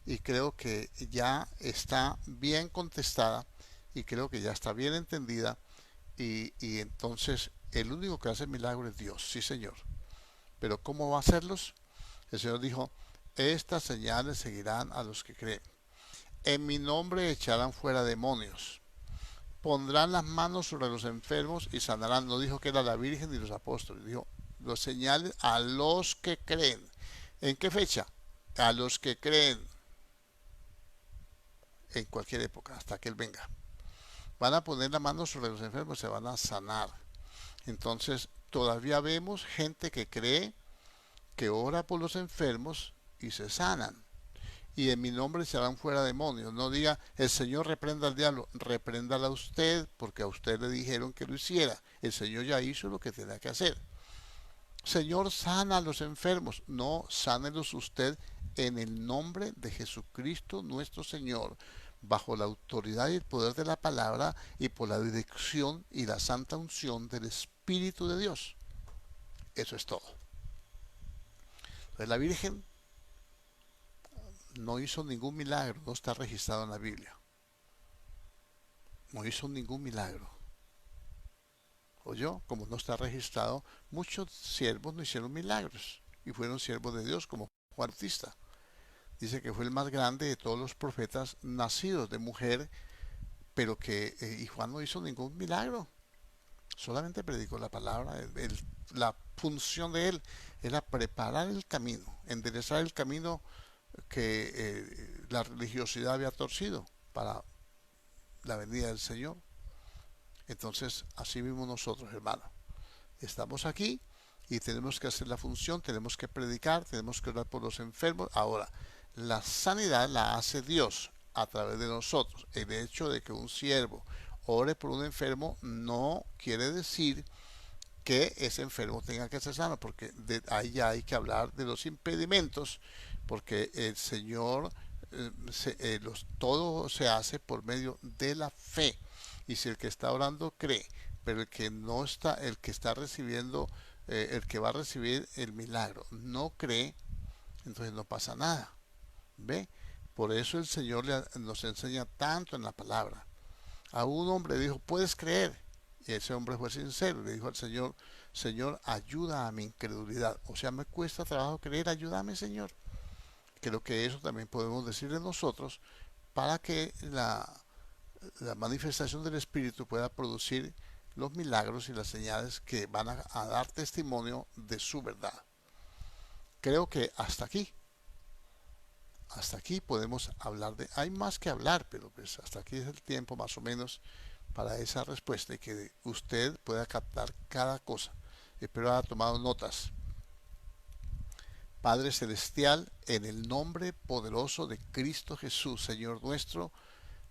y creo que ya está bien contestada, y creo que ya está bien entendida, y entonces el único que hace milagros es Dios, sí Señor. Pero ¿cómo va a hacerlos? El Señor dijo, estas señales seguirán a los que creen. En mi nombre echarán fuera demonios. Pondrán las manos sobre los enfermos y sanarán. No dijo que era la Virgen ni los apóstoles. Dijo, los señales a los que creen. ¿En qué fecha? A los que creen. En cualquier época, hasta que Él venga. Van a poner la mano sobre los enfermos y se van a sanar. Entonces, todavía vemos gente que cree, que ora por los enfermos y se sanan. Y en mi nombre se van fuera demonios. No diga, el Señor reprenda al diablo. Repréndala a usted, porque a usted le dijeron que lo hiciera. El Señor ya hizo lo que tenía que hacer. Señor, sana a los enfermos. No, sánelos usted en el nombre de Jesucristo nuestro Señor, bajo la autoridad y el poder de la palabra y por la dirección y la santa unción del Espíritu de Dios. Eso es todo. Entonces la Virgen no hizo ningún milagro, no está registrado en la Biblia. No hizo ningún milagro. Oyó, como no está registrado, muchos siervos no hicieron milagros y fueron siervos de Dios, como Juan Bautista. Dice que fue el más grande de todos los profetas nacidos de mujer, pero que y Juan no hizo ningún milagro, solamente predicó la palabra. La función de él era preparar el camino, enderezar el camino que la religiosidad había torcido para la venida del Señor. Entonces, así mismo nosotros, hermanos, estamos aquí y tenemos que hacer la función, tenemos que predicar, tenemos que orar por los enfermos. Ahora, la sanidad la hace Dios a través de nosotros. El hecho de que un siervo ore por un enfermo no quiere decir que ese enfermo tenga que ser sano, porque ahí ya hay que hablar de los impedimentos, porque el Señor, todo se hace por medio de la fe. Y si el que está orando cree, pero el que no está, el que está recibiendo, el que va a recibir el milagro, no cree, entonces no pasa nada. ¿Ve? Por eso el Señor nos enseña tanto en la palabra. A un hombre dijo, ¿puedes creer? Y ese hombre fue sincero, le dijo al Señor, Señor, ayuda a mi incredulidad. O sea, me cuesta trabajo creer, ayúdame, Señor. Creo que eso también podemos decirle nosotros para que la manifestación del Espíritu pueda producir los milagros y las señales que van a dar testimonio de su verdad. Creo que hasta aquí podemos hablar de, hay más que hablar, pero pues hasta aquí es el tiempo más o menos para esa respuesta y que usted pueda captar cada cosa. Espero haya tomado notas. Padre Celestial, en el nombre poderoso de Cristo Jesús, Señor nuestro,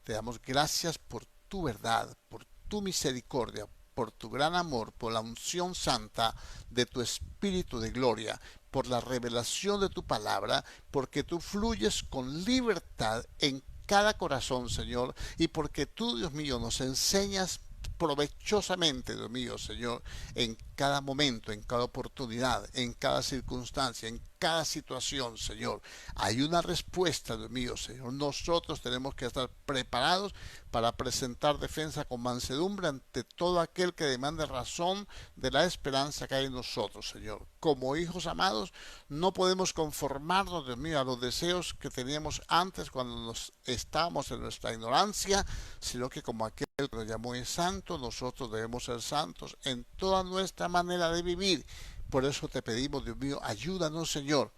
te damos gracias por tu verdad, por tu misericordia, por tu gran amor, por la unción santa de tu Espíritu de gloria, por la revelación de tu palabra, porque tú fluyes con libertad en cada corazón, Señor, y porque tú, Dios mío, nos enseñas provechosamente, Dios mío, Señor, en cada momento, en cada oportunidad, en cada circunstancia, en cada situación, Señor. Hay una respuesta, Dios mío, Señor. Nosotros tenemos que estar preparados para presentar defensa con mansedumbre ante todo aquel que demande razón de la esperanza que hay en nosotros, Señor. Como hijos amados, no podemos conformarnos, Dios mío, a los deseos que teníamos antes cuando nos estábamos en nuestra ignorancia, sino que como aquel que nos llamó es santo, nosotros debemos ser santos en toda nuestra manera de vivir. Por eso te pedimos, Dios mío, ayúdanos, Señor,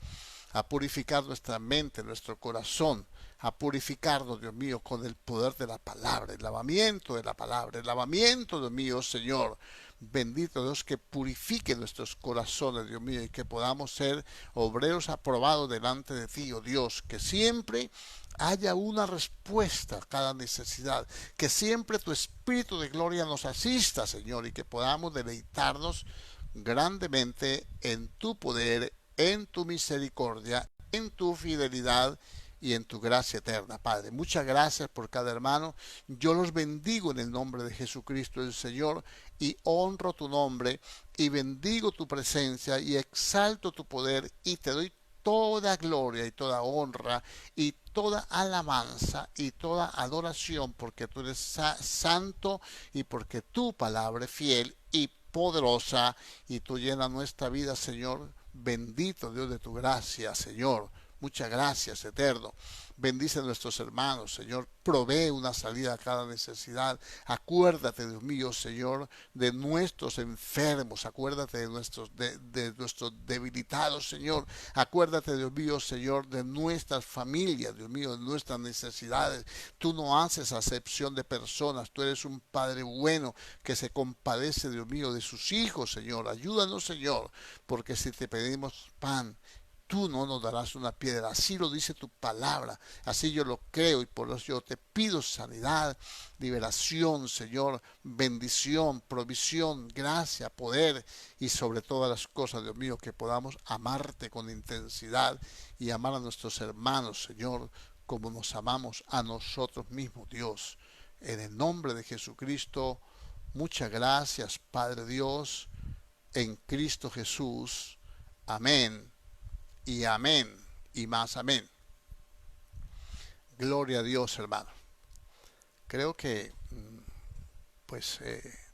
a purificar nuestra mente, nuestro corazón, a purificarnos, Dios mío, con el poder de la palabra, el lavamiento de la palabra, el lavamiento, Dios mío, Señor. Bendito Dios, que purifique nuestros corazones, Dios mío, y que podamos ser obreros aprobados delante de ti, oh Dios, que siempre haya una respuesta a cada necesidad, que siempre tu Espíritu de gloria nos asista, Señor, y que podamos deleitarnos grandemente en tu poder, en tu misericordia, en tu fidelidad y en tu gracia eterna, Padre. Muchas gracias por cada hermano. Yo los bendigo en el nombre de Jesucristo el Señor y honro tu nombre y bendigo tu presencia y exalto tu poder y te doy toda gloria y toda honra y toda alabanza y toda adoración porque tú eres santo y porque tu palabra es fiel y poderosa y tú llenas nuestra vida, Señor. Bendito Dios de tu gracia, Señor. Muchas gracias, eterno. Bendice a nuestros hermanos, Señor. Provee una salida a cada necesidad. Acuérdate, Dios mío, Señor, de nuestros enfermos. Acuérdate de nuestros debilitados, Señor. Acuérdate, Dios mío, Señor, de nuestras familias, Dios mío, de nuestras necesidades. Tú no haces acepción de personas. Tú eres un Padre bueno que se compadece, Dios mío, de sus hijos, Señor. Ayúdanos, Señor, porque si te pedimos pan, tú no nos darás una piedra. Así lo dice tu palabra. Así yo lo creo y por eso yo te pido sanidad, liberación, Señor, bendición, provisión, gracia, poder y sobre todas las cosas, Dios mío, que podamos amarte con intensidad y amar a nuestros hermanos, Señor, como nos amamos a nosotros mismos, Dios. En el nombre de Jesucristo, muchas gracias, Padre Dios, en Cristo Jesús. Amén y amén y más amén. Gloria a Dios, hermano. Creo que pues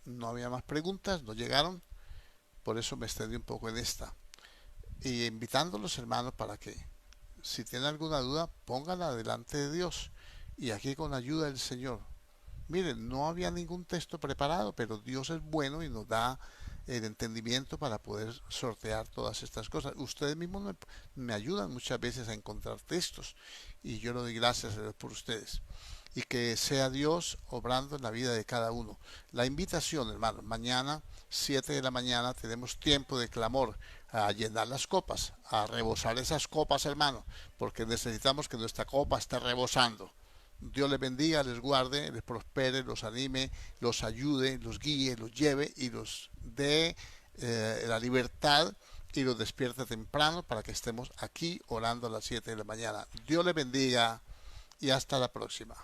no había más preguntas, no llegaron, por eso me extendí un poco en esta. Y invitando a los hermanos para que si tienen alguna duda, pónganla delante de Dios y aquí con ayuda del Señor. Miren, no había ningún texto preparado, pero Dios es bueno y nos da el entendimiento para poder sortear todas estas cosas. Ustedes mismos me ayudan muchas veces a encontrar textos y yo le doy gracias a Dios por ustedes. Y que sea Dios obrando en la vida de cada uno. La invitación, hermanos, mañana 7 de la mañana tenemos tiempo de clamor a llenar las copas, a rebosar esas copas, hermano, porque necesitamos que nuestra copa esté rebosando. Dios les bendiga, les guarde, les prospere, los anime, los ayude, los guíe, los lleve y los dé la libertad y los despierte temprano para que estemos aquí orando a las 7 de la mañana. Dios les bendiga y hasta la próxima.